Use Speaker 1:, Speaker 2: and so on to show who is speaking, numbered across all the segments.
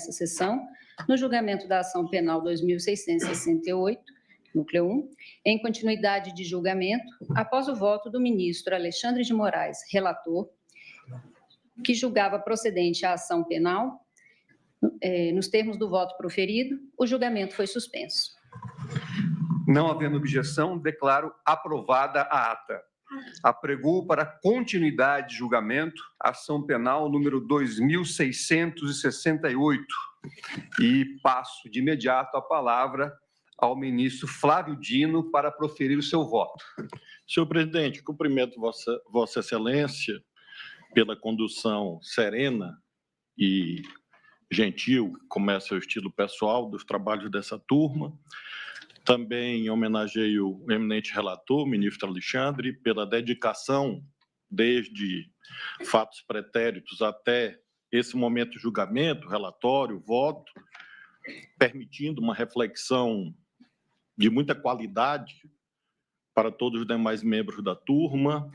Speaker 1: nessa sessão, no julgamento da ação penal 2668, núcleo 1, em continuidade de julgamento, após o voto do ministro Alexandre de Moraes, relator, que julgava procedente a ação penal, nos termos do voto proferido, o julgamento foi suspenso.
Speaker 2: Não havendo objeção, declaro aprovada a ata. Apregoo para continuidade de julgamento a ação penal número 2668 e passo de imediato a palavra ao ministro Flávio Dino para proferir o seu voto.
Speaker 3: Senhor presidente, cumprimento Vossa Excelência pela condução serena e gentil, como é seu estilo pessoal, dos trabalhos dessa turma. Também homenageio o eminente relator, ministro Alexandre, pela dedicação, desde fatos pretéritos até esse momento de julgamento, relatório, voto, permitindo uma reflexão de muita qualidade para todos os demais membros da turma.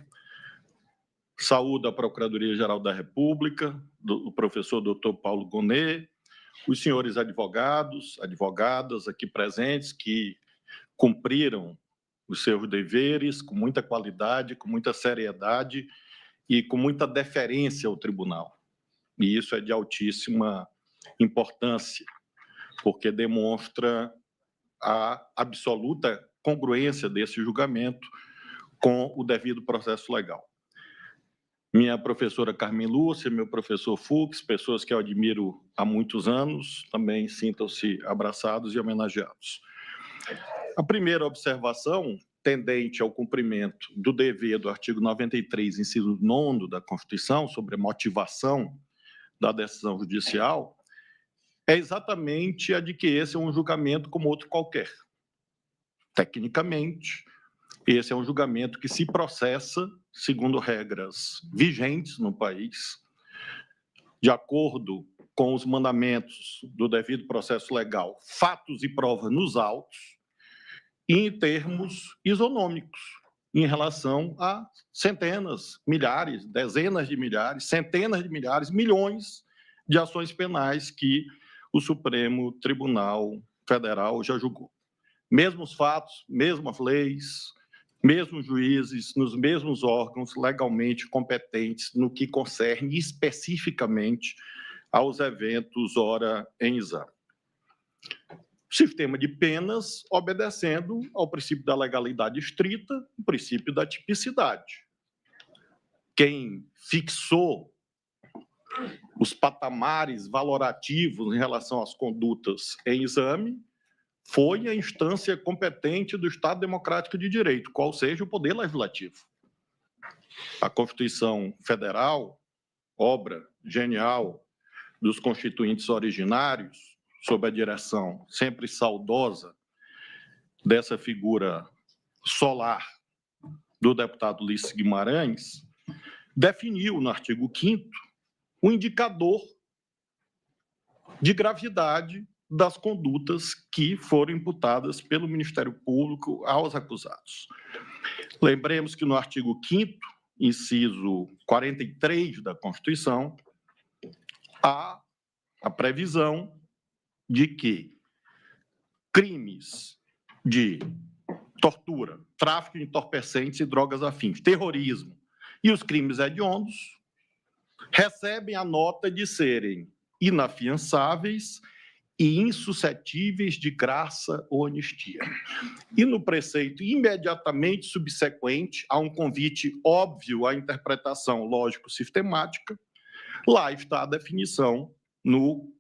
Speaker 3: Saúdo a Procuradoria-Geral da República, o professor Dr. Paulo Gonet, os senhores advogados, advogadas aqui presentes, que cumpriram os seus deveres com muita qualidade, com muita seriedade e com muita deferência ao tribunal. E isso é de altíssima importância, porque demonstra a absoluta congruência desse julgamento com o devido processo legal. Minha professora Carmen Lúcia, meu professor Fux, pessoas que eu admiro há muitos anos, também sintam-se abraçados e homenageados. A primeira observação, tendente ao cumprimento do dever do artigo 93, inciso 9 da Constituição, sobre a motivação da decisão judicial, é exatamente a de que esse é um julgamento como outro qualquer. Tecnicamente, esse é um julgamento que se processa segundo regras vigentes no país, de acordo com os mandamentos do devido processo legal, fatos e provas nos autos, e em termos isonômicos, em relação a centenas, milhares, dezenas de milhares, centenas de milhares, milhões de ações penais que o Supremo Tribunal Federal já julgou. Mesmos fatos, mesmas leis, mesmos juízes, nos mesmos órgãos legalmente competentes no que concerne especificamente aos eventos ora em exame. Sistema de penas obedecendo ao princípio da legalidade estrita, o princípio da tipicidade. Quem fixou os patamares valorativos em relação às condutas em exame foi a instância competente do Estado Democrático de Direito, qual seja o Poder Legislativo. A Constituição Federal, obra genial dos constituintes originários, sob a direção sempre saudosa dessa figura solar do deputado Ulisses Guimarães, definiu no artigo 5º o indicador de gravidade das condutas que foram imputadas pelo Ministério Público aos acusados. Lembremos que no artigo 5º, inciso 43 da Constituição, há a previsão de que crimes de tortura, tráfico de entorpecentes e drogas afins, terrorismo e os crimes hediondos recebem a nota de serem inafiançáveis e insuscetíveis de graça ou anistia. E no preceito imediatamente subsequente a um convite óbvio à interpretação lógico-sistemática, lá está a definição no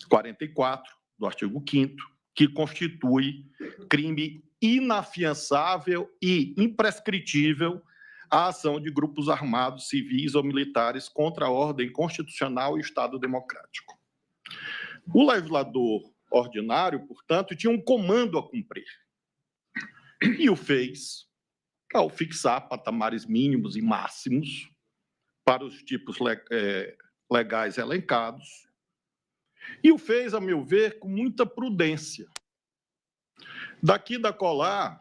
Speaker 3: 44 do artigo 5º, que constitui crime inafiançável e imprescritível a ação de grupos armados, civis ou militares contra a ordem constitucional e Estado democrático. O legislador ordinário, portanto, tinha um comando a cumprir. E o fez ao fixar patamares mínimos e máximos para os tipos legais elencados. E o fez, a meu ver, com muita prudência. Daqui da colar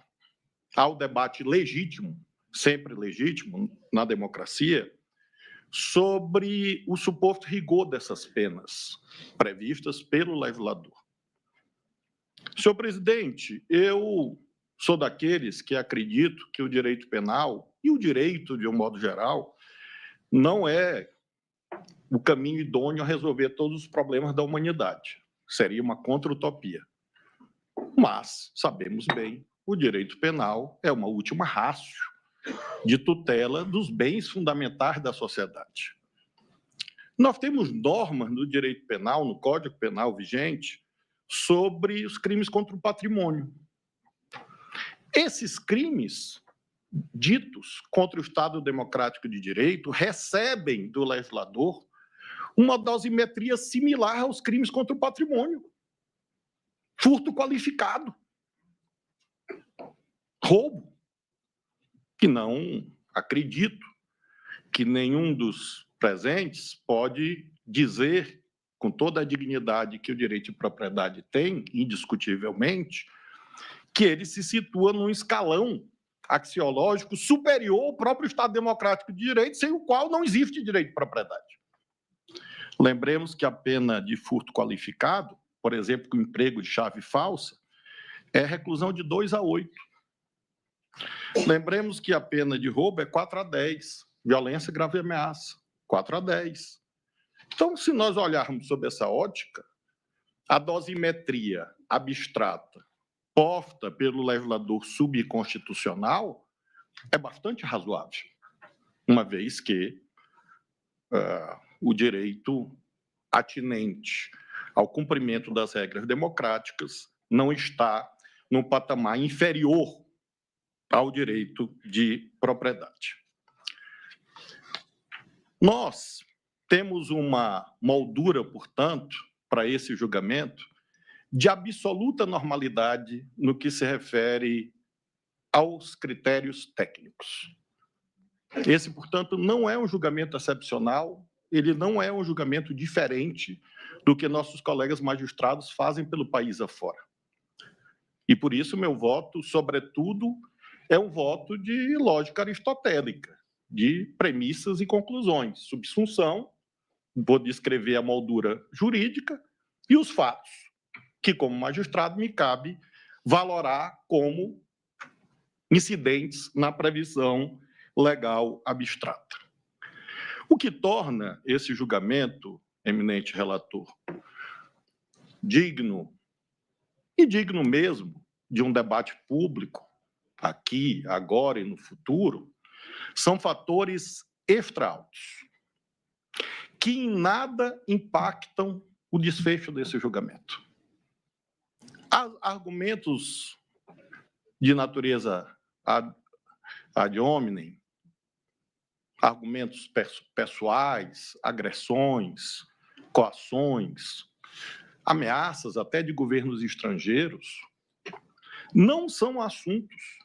Speaker 3: ao debate legítimo, sempre legítimo na democracia, sobre o suposto rigor dessas penas previstas pelo legislador. Senhor presidente, eu sou daqueles que acredito que o direito penal e o direito, de um modo geral, não é o caminho idôneo a resolver todos os problemas da humanidade. Seria uma contra-utopia. Mas, sabemos bem, o direito penal é uma última ratio de tutela dos bens fundamentais da sociedade. Nós temos normas no direito penal, no Código Penal vigente, sobre os crimes contra o patrimônio. Esses crimes ditos contra o Estado Democrático de Direito recebem do legislador uma dosimetria similar aos crimes contra o patrimônio. Furto qualificado. Roubo. Que não acredito que nenhum dos presentes pode dizer, com toda a dignidade que o direito de propriedade tem, indiscutivelmente, que ele se situa num escalão axiológico superior ao próprio Estado Democrático de Direito, sem o qual não existe direito de propriedade. Lembremos que a pena de furto qualificado, por exemplo, com emprego de chave falsa, é reclusão de 2 a 8. Lembremos que a pena de roubo é 4 a 10, violência, grave ameaça, 4 a 10. Então, se nós olharmos sob essa ótica, a dosimetria abstrata posta pelo legislador subconstitucional é bastante razoável, uma vez que o direito atinente ao cumprimento das regras democráticas não está num patamar inferior ao direito de propriedade. Nós temos uma moldura, portanto, para esse julgamento, de absoluta normalidade no que se refere aos critérios técnicos. Esse, portanto, não é um julgamento excepcional, ele não é um julgamento diferente do que nossos colegas magistrados fazem pelo país afora. E, por isso, meu voto, sobretudo, é um voto de lógica aristotélica, de premissas e conclusões, subsunção, vou descrever a moldura jurídica e os fatos, que, como magistrado, me cabe valorar como incidentes na previsão legal abstrata. O que torna esse julgamento, eminente relator, digno, e digno mesmo de um debate público, aqui, agora e no futuro, são fatores extra-autos, que em nada impactam o desfecho desse julgamento. Há argumentos de natureza ad hominem, argumentos pessoais, agressões, coações, ameaças até de governos estrangeiros, não são assuntos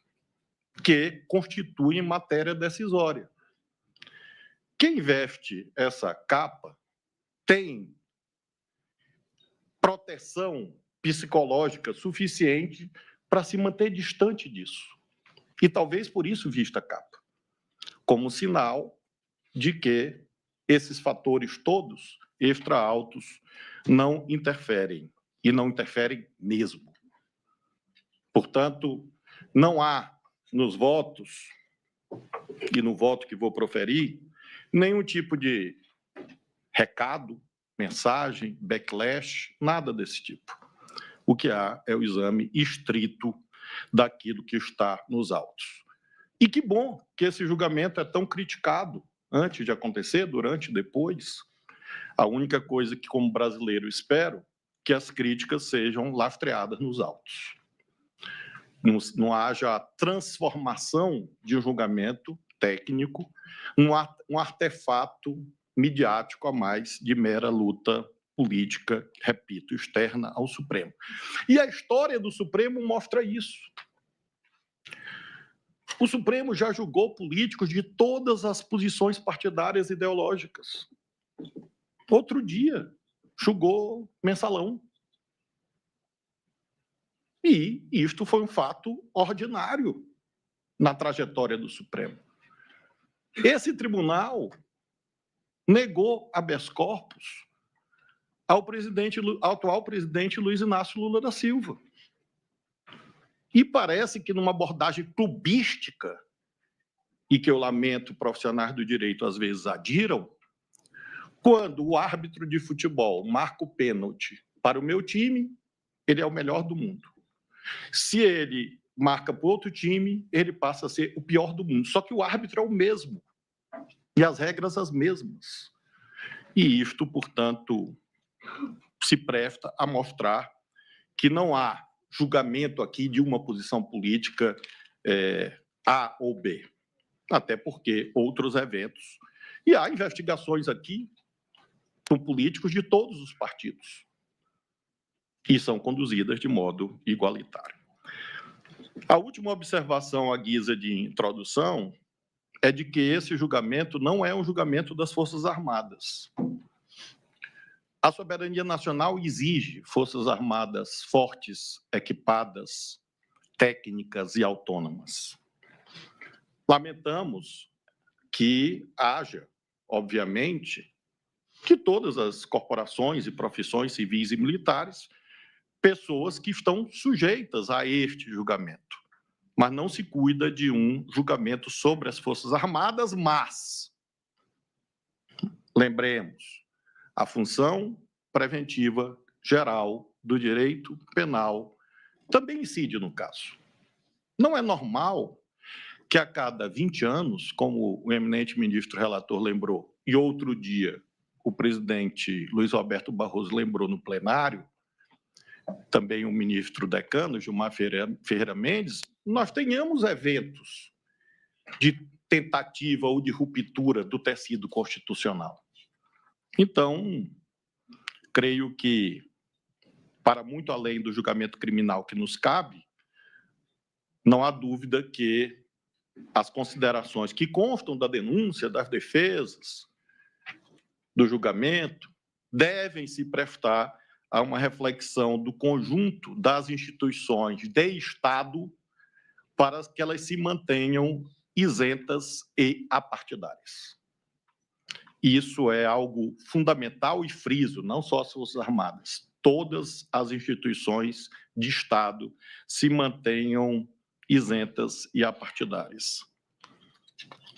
Speaker 3: que constituem matéria decisória. Quem veste essa capa tem proteção psicológica suficiente para se manter distante disso. E talvez por isso vista a capa, como sinal de que esses fatores todos extra-autos não interferem, e não interferem mesmo. Portanto, não há nos votos, e no voto que vou proferir, nenhum tipo de recado, mensagem, backlash, nada desse tipo. O que há é o exame estrito daquilo que está nos autos. E que bom que esse julgamento é tão criticado antes de acontecer, durante e depois. A única coisa que, como brasileiro, espero que as críticas sejam lastreadas nos autos. Não haja a transformação de um julgamento técnico um artefato midiático a mais de mera luta política, repito, externa ao Supremo. E a história do Supremo mostra isso. O Supremo já julgou políticos de todas as posições partidárias e ideológicas. Outro dia, julgou Mensalão. E isto foi um fato ordinário na trajetória do Supremo. Esse tribunal negou habeas corpus ao atual presidente Luiz Inácio Lula da Silva. E parece que numa abordagem clubística, e que eu lamento profissionais do direito às vezes adiram, quando o árbitro de futebol marca o pênalti para o meu time, ele é o melhor do mundo. Se ele marca para outro time, ele passa a ser o pior do mundo. Só que o árbitro é o mesmo e as regras as mesmas. E isto, portanto, se presta a mostrar que não há julgamento aqui de uma posição política A ou B, até porque outros eventos. E há investigações aqui com políticos de todos os partidos e são conduzidas de modo igualitário. A última observação à guisa de introdução é de que esse julgamento não é um julgamento das Forças Armadas. A soberania nacional exige Forças Armadas fortes, equipadas, técnicas e autônomas. Lamentamos que haja, obviamente, que todas as corporações e profissões civis e militares, pessoas que estão sujeitas a este julgamento, mas não se cuida de um julgamento sobre as Forças Armadas, mas, lembremos, a função preventiva geral do direito penal também incide no caso. Não é normal que a cada 20 anos, como o eminente ministro relator lembrou, e outro dia o presidente Luiz Roberto Barroso lembrou no plenário, também o ministro decano, Gilmar Ferreira Mendes, nós tenhamos eventos de tentativa ou de ruptura do tecido constitucional. Então, creio que, para muito além do julgamento criminal que nos cabe, não há dúvida que as considerações que constam da denúncia, das defesas, do julgamento, devem se prestar a uma reflexão do conjunto das instituições de Estado para que elas se mantenham isentas e apartidárias. Isso é algo fundamental e friso, não só as Forças Armadas. Todas as instituições de Estado se mantenham isentas e apartidárias.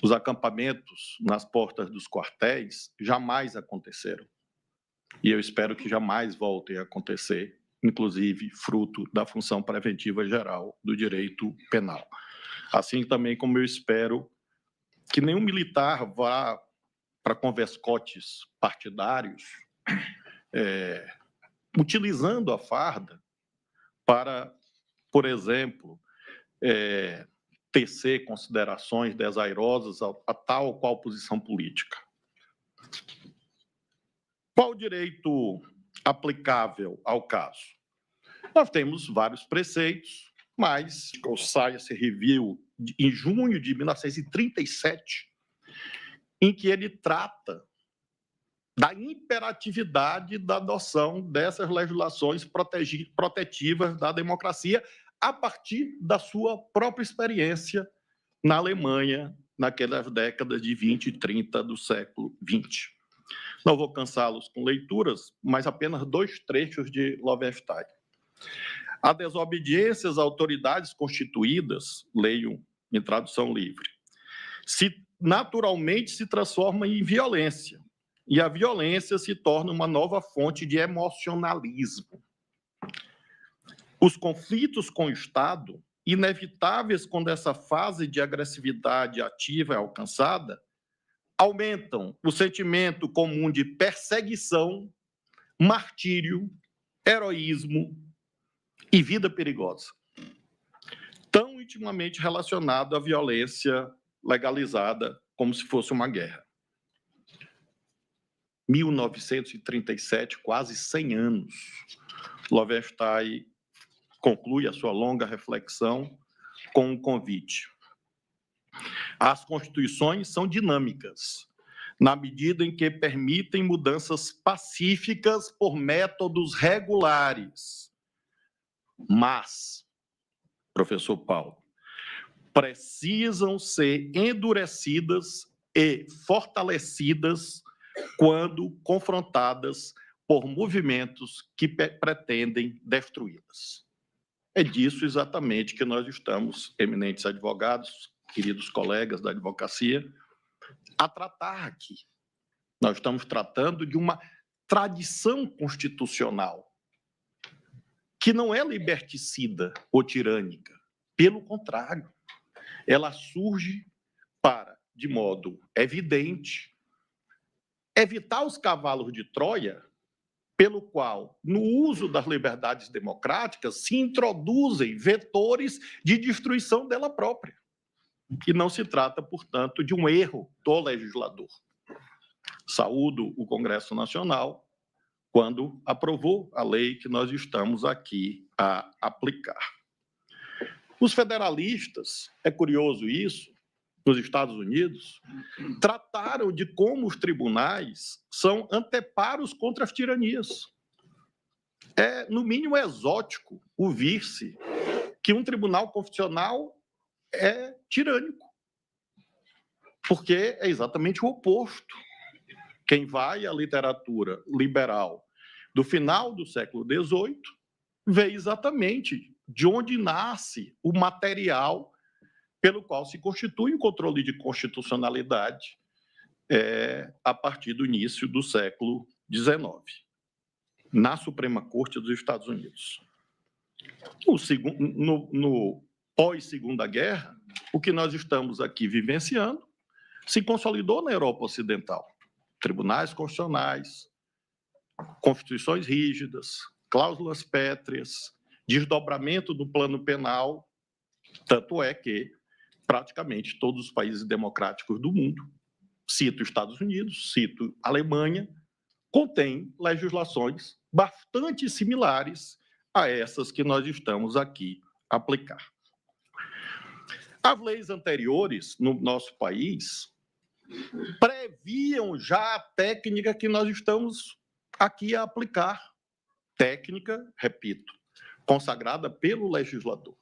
Speaker 3: Os acampamentos nas portas dos quartéis jamais aconteceram. E eu espero que jamais voltem a acontecer, inclusive fruto da função preventiva geral do direito penal. Assim também como eu espero que nenhum militar vá para converscotes partidários, utilizando a farda para, por exemplo, tecer considerações desairosas a tal ou qual posição política. Qual o direito aplicável ao caso? Nós temos vários preceitos, mas o Science Review, em junho de 1937, em que ele trata da imperatividade da adoção dessas legislações protetivas da democracia a partir da sua própria experiência na Alemanha, naquelas décadas de 20 e 30 do século XX. Não vou cansá-los com leituras, mas apenas 2 trechos de Lowenstein. A desobediência às autoridades constituídas, leio em tradução livre, naturalmente se transforma em violência, e a violência se torna uma nova fonte de emocionalismo. Os conflitos com o Estado, inevitáveis quando essa fase de agressividade ativa é alcançada, aumentam o sentimento comum de perseguição, martírio, heroísmo e vida perigosa, tão intimamente relacionado à violência legalizada como se fosse uma guerra. 1937, quase 100 anos, Lowenstein conclui a sua longa reflexão com um convite. As constituições são dinâmicas, na medida em que permitem mudanças pacíficas por métodos regulares. Mas, professor Paulo, precisam ser endurecidas e fortalecidas quando confrontadas por movimentos que pretendem destruí-las. É disso exatamente que nós estamos, eminentes advogados, queridos colegas da advocacia, a tratar aqui. Nós estamos tratando de uma tradição constitucional que não é liberticida ou tirânica. Pelo contrário, ela surge para, de modo evidente, evitar os cavalos de Troia, pelo qual, no uso das liberdades democráticas, se introduzem vetores de destruição dela própria. E não se trata, portanto, de um erro do legislador. Saúdo o Congresso Nacional quando aprovou a lei que nós estamos aqui a aplicar. Os federalistas, é curioso isso, nos Estados Unidos, trataram de como os tribunais são anteparos contra as tiranias. É, no mínimo, exótico ouvir-se que um tribunal constitucional é tirânico, porque é exatamente o oposto. Quem vai à literatura liberal do final do século XVIII vê exatamente de onde nasce o material pelo qual se constitui o controle de constitucionalidade a partir do início do século XIX, na Suprema Corte dos Estados Unidos. No pós-Segunda Guerra, o que nós estamos aqui vivenciando se consolidou na Europa Ocidental. Tribunais constitucionais, constituições rígidas, cláusulas pétreas, desdobramento do plano penal, tanto é que praticamente todos os países democráticos do mundo, cito Estados Unidos, cito Alemanha, contêm legislações bastante similares a essas que nós estamos aqui a aplicar. As leis anteriores no nosso país previam já a técnica que nós estamos aqui a aplicar. Técnica, repito, consagrada pelo legislador.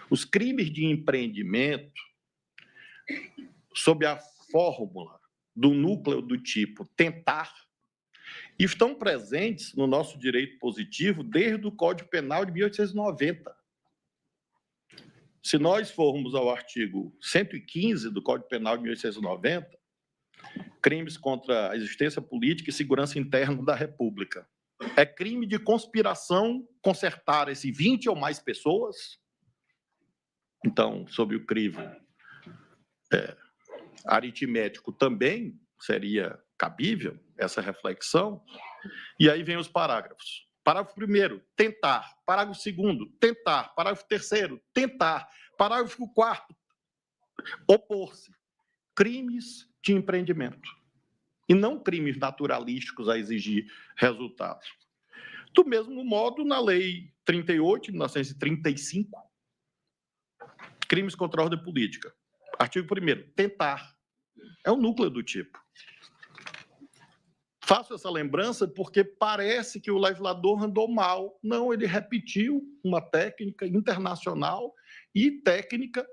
Speaker 3: Os crimes de empreendimento, sob a fórmula do núcleo do tipo tentar, estão presentes no nosso direito positivo desde o Código Penal de 1890. Se nós formos ao artigo 115 do Código Penal de 1890, crimes contra a existência política e segurança interna da República. É crime de conspiração concertar-se 20 ou mais pessoas. Então, sob o crivo aritmético também seria cabível essa reflexão. E aí vem os parágrafos. Parágrafo 1º, tentar. Parágrafo 2º, tentar. Parágrafo 3º, tentar. Parágrafo 4º, opor-se. Crimes de empreendimento. E não crimes naturalísticos a exigir resultados. Do mesmo modo, na Lei 38, de 1935, crimes contra a ordem política. Artigo 1º, tentar. É o núcleo do tipo. Faço essa lembrança porque parece que o legislador andou mal. Não, ele repetiu uma técnica internacional e técnica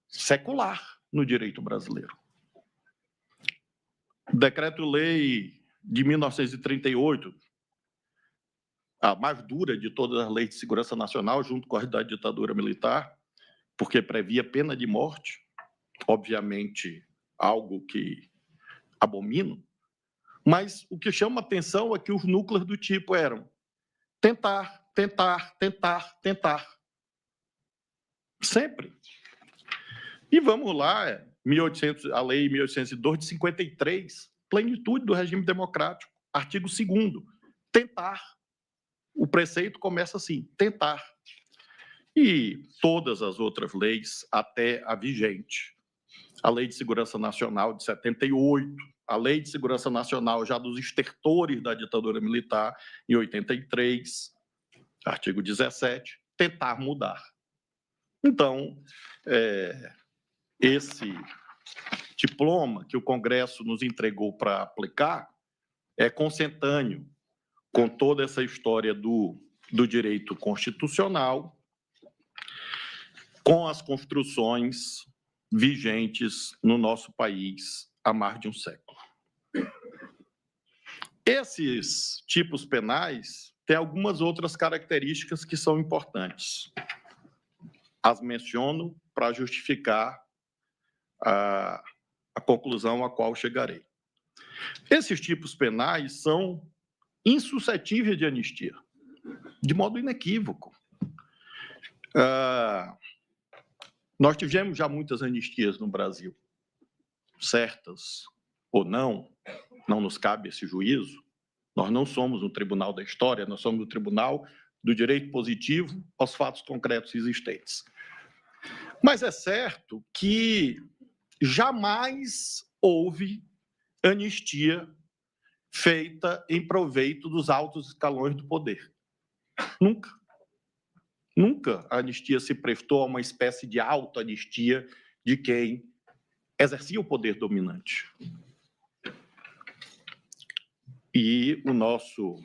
Speaker 3: secular no direito brasileiro. Decreto-lei de 1938, a mais dura de todas as leis de segurança nacional, junto com a da ditadura militar, porque previa pena de morte, obviamente algo que abomino, mas o que chama atenção é que os núcleos do tipo eram tentar, tentar, tentar, tentar. Sempre. E vamos lá, a Lei 1802 de 53, plenitude do regime democrático, artigo 2º, tentar. O preceito começa assim, tentar. E todas as outras leis, até a vigente. A Lei de Segurança Nacional de 78, a Lei de Segurança Nacional já dos estertores da ditadura militar, em 83, artigo 17, tentar mudar. Então, esse diploma que o Congresso nos entregou para aplicar é consentâneo com toda essa história do direito constitucional, com as construções vigentes no nosso país há mais de um século. Esses tipos penais têm algumas outras características que são importantes. As menciono para justificar a conclusão a qual chegarei. Esses tipos penais são insuscetíveis de anistia, de modo inequívoco. Nós tivemos já muitas anistias no Brasil, certas ou não nos cabe esse juízo. Nós não somos um tribunal da história, nós somos o tribunal do direito positivo aos fatos concretos existentes. Mas é certo que jamais houve anistia feita em proveito dos altos escalões do poder. Nunca. Nunca a anistia se prestou a uma espécie de autoanistia de quem exercia o poder dominante. E o nosso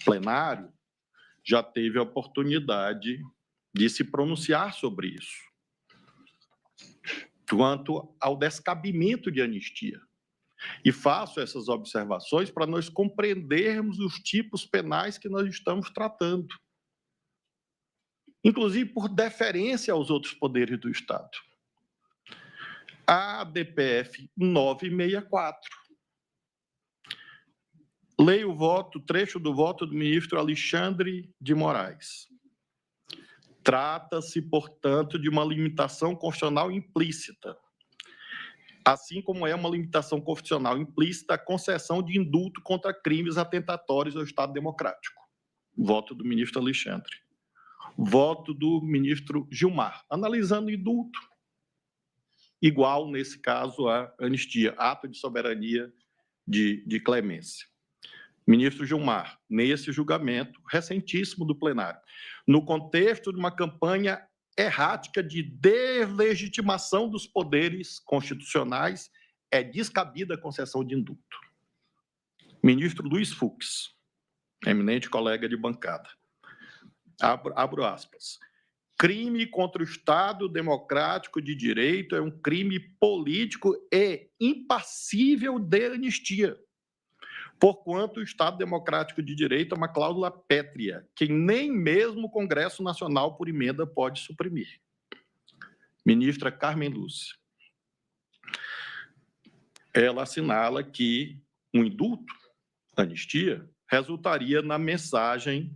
Speaker 3: plenário já teve a oportunidade de se pronunciar sobre isso, quanto ao descabimento de anistia. E faço essas observações para nós compreendermos os tipos penais que nós estamos tratando, inclusive por deferência aos outros poderes do Estado. A DPF 964. Leio o trecho do voto do ministro Alexandre de Moraes. Trata-se, portanto, de uma limitação constitucional implícita, assim como é uma limitação constitucional implícita a concessão de indulto contra crimes atentatórios ao Estado democrático. Voto do ministro Alexandre. Voto do ministro Gilmar, analisando indulto, igual, nesse caso, a anistia, ato de soberania de clemência. Ministro Gilmar, nesse julgamento recentíssimo do plenário, no contexto de uma campanha errática de deslegitimação dos poderes constitucionais, é descabida a concessão de indulto. Ministro Luiz Fux, eminente colega de bancada, abro aspas, crime contra o Estado democrático de direito é um crime político e impassível de anistia, porquanto o Estado democrático de direito é uma cláusula pétrea, que nem mesmo o Congresso Nacional, por emenda, pode suprimir. Ministra Carmen Lúcia. Ela assinala que um indulto, anistia, resultaria na mensagem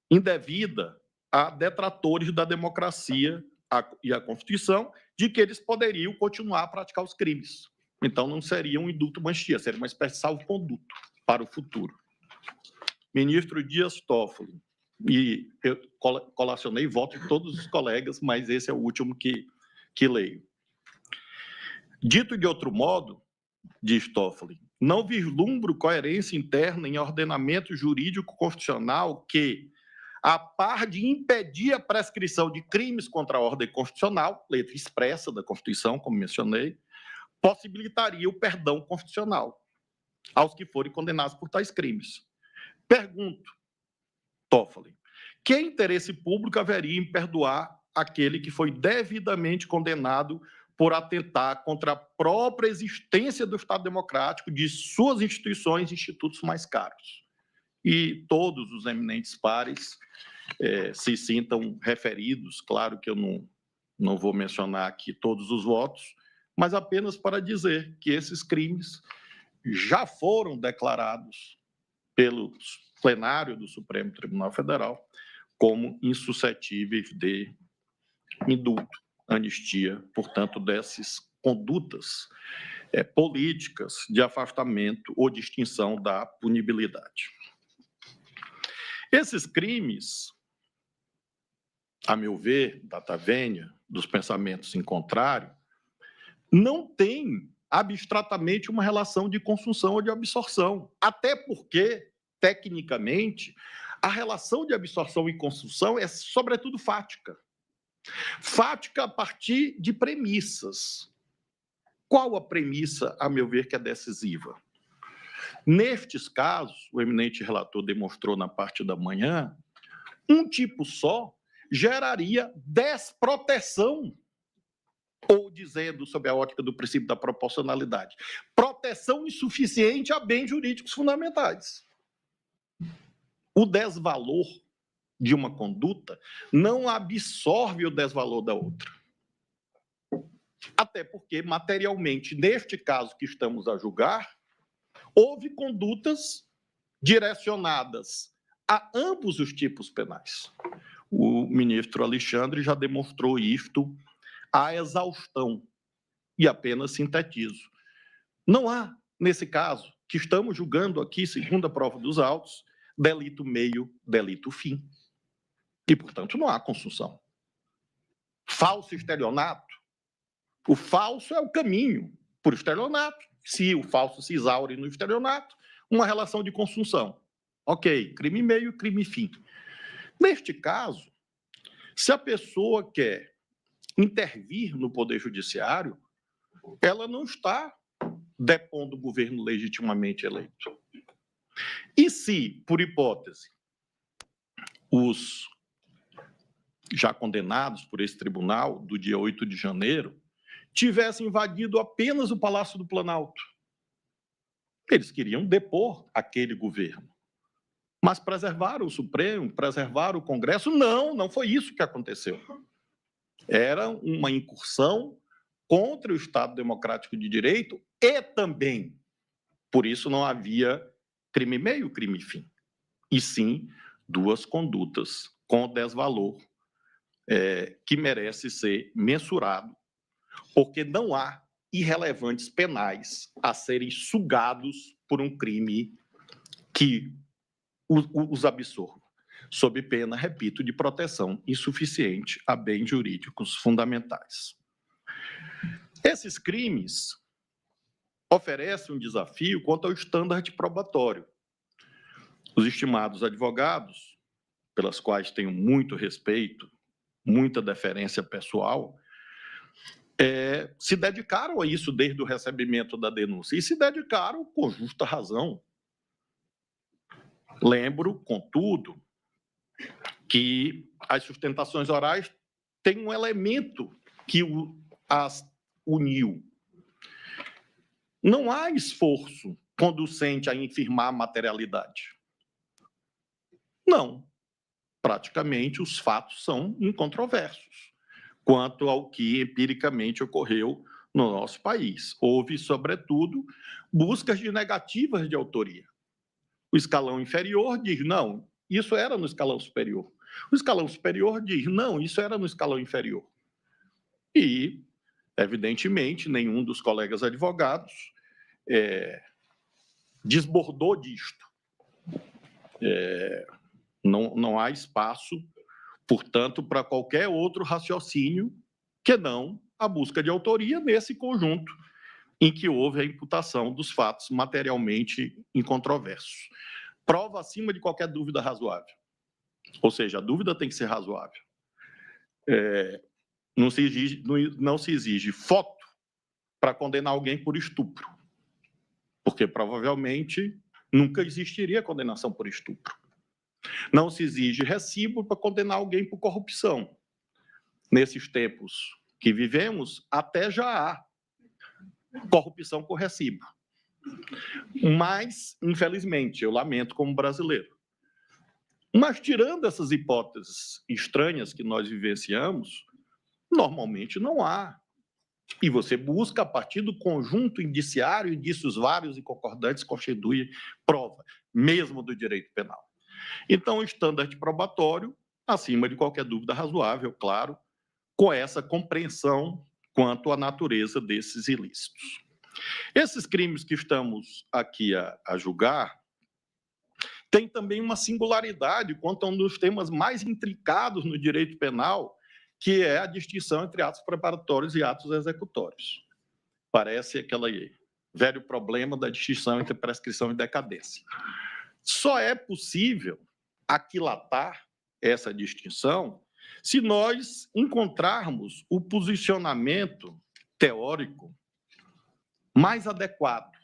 Speaker 3: indevida a detratores da democracia e a Constituição de que eles poderiam continuar a praticar os crimes. Então, não seria um indulto anistia, seria uma espécie de salvo-conduto para o futuro. Ministro Dias Toffoli, e eu colacionei voto de todos os colegas, mas esse é o último que leio. Dito de outro modo, diz Toffoli, não vislumbro coerência interna em ordenamento jurídico constitucional que, a par de impedir a prescrição de crimes contra a ordem constitucional, letra expressa da Constituição, como mencionei, possibilitaria o perdão constitucional aos que forem condenados por tais crimes. Pergunto, Toffoli, que interesse público haveria em perdoar aquele que foi devidamente condenado por atentar contra a própria existência do Estado democrático, de suas instituições e institutos mais caros? E todos os eminentes pares se sintam referidos, claro que eu não vou mencionar aqui todos os votos, mas apenas para dizer que esses crimes já foram declarados pelo plenário do Supremo Tribunal Federal como insuscetíveis de indulto, anistia, portanto, dessas condutas políticas de afastamento ou de extinção da punibilidade. Esses crimes, a meu ver, data vênia, dos pensamentos em contrário, não têm abstratamente uma relação de consunção ou de absorção, até porque, tecnicamente, a relação de absorção e consunção é, sobretudo, fática. Fática a partir de premissas. Qual a premissa, a meu ver, que é decisiva? Nestes casos, o eminente relator demonstrou na parte da manhã, um tipo só geraria desproteção ou dizendo, sob a ótica do princípio da proporcionalidade, proteção insuficiente a bens jurídicos fundamentais. O desvalor de uma conduta não absorve o desvalor da outra. Até porque, materialmente, neste caso que estamos a julgar, houve condutas direcionadas a ambos os tipos penais. O ministro Alexandre já demonstrou isto à exaustão, e apenas sintetizo. Não há, nesse caso, que estamos julgando aqui, segundo a prova dos autos, delito meio, delito fim. E, portanto, não há consunção. Falso estelionato. O falso é o caminho por estelionato. Se o falso se exaure no estelionato, uma relação de consunção. Ok, crime meio, crime fim. Neste caso, se a pessoa quer intervir no Poder Judiciário, ela não está depondo o governo legitimamente eleito. E se, por hipótese, os já condenados por esse tribunal do dia 8 de janeiro tivessem invadido apenas o Palácio do Planalto? Eles queriam depor aquele governo. Mas preservaram o Supremo, preservaram o Congresso? Não, não foi isso que aconteceu. Era uma incursão contra o Estado Democrático de Direito e também, por isso não havia crime meio, crime fim, e sim duas condutas com desvalor que merece ser mensurado, porque não há irrelevantes penais a serem sugados por um crime que os absorva, sob pena, repito, de proteção insuficiente a bens jurídicos fundamentais. Esses crimes oferecem um desafio quanto ao estándar probatório. Os estimados advogados, pelas quais tenho muito respeito, muita deferência pessoal, se dedicaram a isso desde o recebimento da denúncia, e se dedicaram com justa razão. Lembro, contudo, que as sustentações orais têm um elemento que as uniu. Não há esforço conducente a infirmar a materialidade. Não. Praticamente, os fatos são incontroversos quanto ao que empiricamente ocorreu no nosso país. Houve, sobretudo, buscas de negativas de autoria. O escalão inferior diz, não, isso era no escalão superior. O escalão superior diz, não, isso era no escalão inferior. E, evidentemente, nenhum dos colegas advogados desbordou disto. Não há espaço, portanto, para qualquer outro raciocínio que não a busca de autoria nesse conjunto em que houve a imputação dos fatos materialmente incontroversos. Prova acima de qualquer dúvida razoável. Ou seja, a dúvida tem que ser razoável. Não se exige foto para condenar alguém por estupro, porque provavelmente nunca existiria condenação por estupro. Não se exige recibo para condenar alguém por corrupção. Nesses tempos que vivemos, até já há corrupção por recibo. Mas, infelizmente, eu lamento como brasileiro. Mas, tirando essas hipóteses estranhas que nós vivenciamos, normalmente não há. E você busca, a partir do conjunto indiciário, indícios vários e concordantes, constitui prova, mesmo do direito penal. Então, o estándar probatório, acima de qualquer dúvida razoável, claro, com essa compreensão quanto à natureza desses ilícitos. Esses crimes que estamos aqui a julgar têm também uma singularidade quanto a um dos temas mais intricados no direito penal, que é a distinção entre atos preparatórios e atos executórios. Parece aquele velho problema da distinção entre prescrição e decadência. Só é possível aquilatar essa distinção se nós encontrarmos o posicionamento teórico mais adequado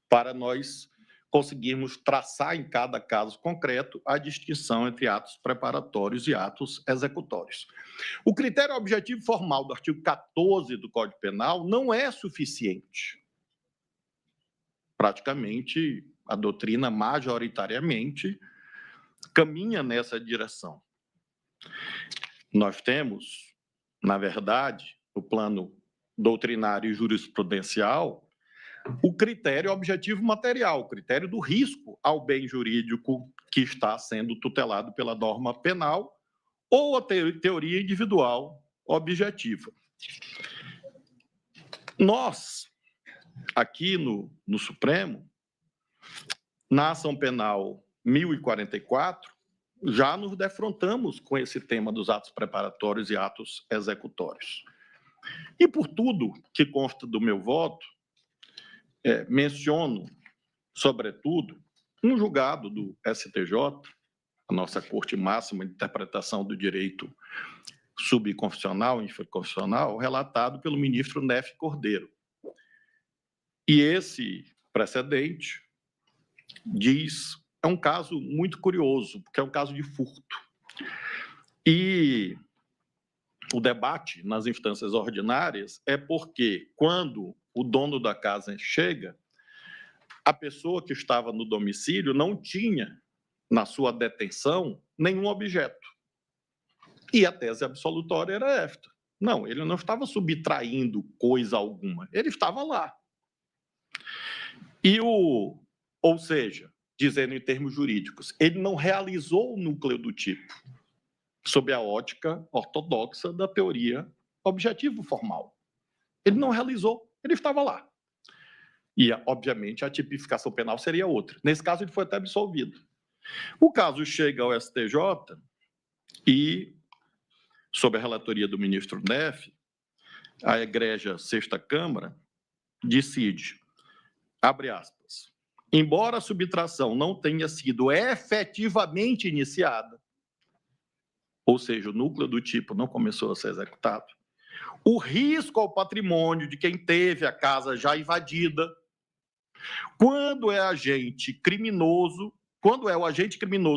Speaker 3: para nós conseguirmos traçar em cada caso concreto a distinção entre atos preparatórios e atos executórios. O critério objetivo formal do artigo 14 do Código Penal não é suficiente. Praticamente, a doutrina majoritariamente caminha nessa direção. Nós temos, na verdade, no plano doutrinário e jurisprudencial, o critério objetivo material, o critério do risco ao bem jurídico que está sendo tutelado pela norma penal ou a teoria individual objetiva. Nós, aqui no Supremo, na ação penal 1044, já nos defrontamos com esse tema dos atos preparatórios e atos executórios. E por tudo que consta do meu voto, menciono, sobretudo, um julgado do STJ, a nossa Corte Máxima de Interpretação do Direito Subconstitucional e Infraconstitucional, relatado pelo ministro Nefe Cordeiro. E esse precedente é um caso muito curioso, porque é um caso de furto. E o debate nas instâncias ordinárias é porque, quando o dono da casa chega, a pessoa que estava no domicílio não tinha, na sua detenção, nenhum objeto. E a tese absolutória era esta. Não, ele não estava subtraindo coisa alguma, ele estava lá. Ou seja, dizendo em termos jurídicos, ele não realizou o núcleo do tipo, sob a ótica ortodoxa da teoria objetivo formal. Ele não realizou, ele estava lá. E, obviamente, a tipificação penal seria outra. Nesse caso, ele foi até absolvido. O caso chega ao STJ e, sob a relatoria do ministro Nefe, a egrégia Sexta Câmara decide, abre aspas, embora a subtração não tenha sido efetivamente iniciada, ou seja, o núcleo do tipo não começou a ser executado, o risco ao patrimônio de quem teve a casa já invadida, quando é o agente criminoso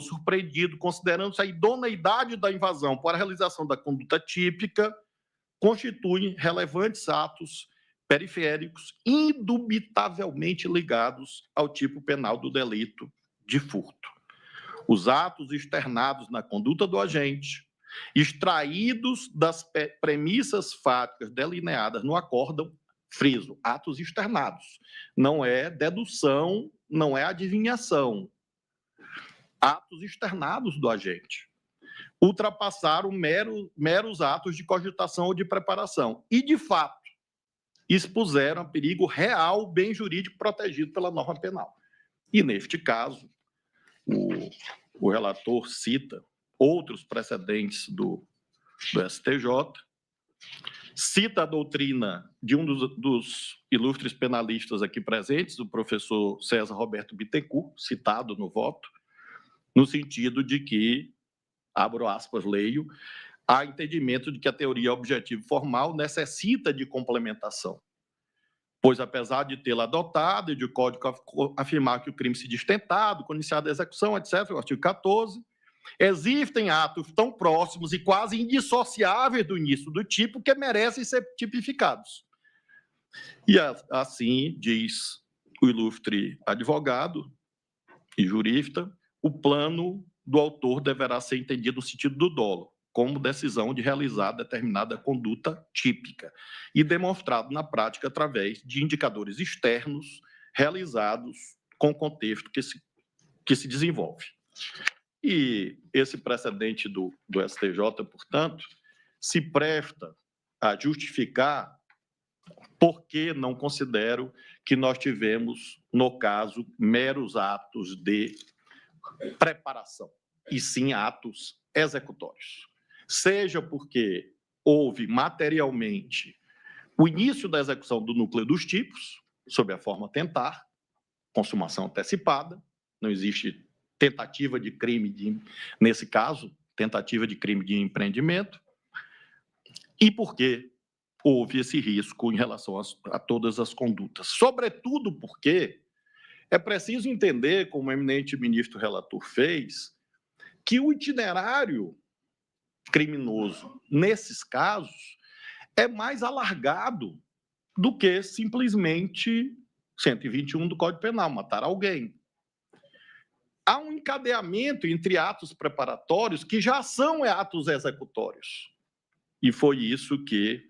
Speaker 3: surpreendido, considerando-se a idoneidade da invasão para a realização da conduta típica, constituem relevantes atos periféricos indubitavelmente ligados ao tipo penal do delito de furto. Os atos externados na conduta do agente, extraídos das premissas fáticas delineadas no acórdão, friso, atos externados. Não é dedução, não é adivinhação. Atos externados do agente. Ultrapassaram meros atos de cogitação ou de preparação. E, de fato, expuseram a perigo real o bem jurídico protegido pela norma penal. E, neste caso, o relator cita outros precedentes do STJ, cita a doutrina de um dos ilustres penalistas aqui presentes, o professor César Roberto Bittencourt, citado no voto, no sentido de que, abro aspas, leio, há entendimento de que a teoria objetivo formal necessita de complementação, pois, apesar de tê-la adotado e de o Código afirmar que o crime se diz tentado, com iniciada a execução, etc., o artigo 14, existem atos tão próximos e quase indissociáveis do início do tipo que merecem ser tipificados. E assim diz o ilustre advogado e jurista, o plano do autor deverá ser entendido no sentido do dolo, como decisão de realizar determinada conduta típica e demonstrado na prática através de indicadores externos realizados com o contexto que se desenvolve. E esse precedente do STJ, portanto, se presta a justificar por que não considero que nós tivemos, no caso, meros atos de preparação, e sim atos executórios. Seja porque houve materialmente o início da execução do núcleo dos tipos, sob a forma tentar, consumação antecipada, não existe tentativa de crime, nesse caso, tentativa de crime de empreendimento, e porque houve esse risco em relação a todas as condutas. Sobretudo porque É preciso entender, como o eminente ministro relator fez, que o itinerário criminoso, nesses casos, é mais alargado do que simplesmente 121 do Código Penal, matar alguém. Há um encadeamento entre atos preparatórios que já são atos executórios. E foi isso que,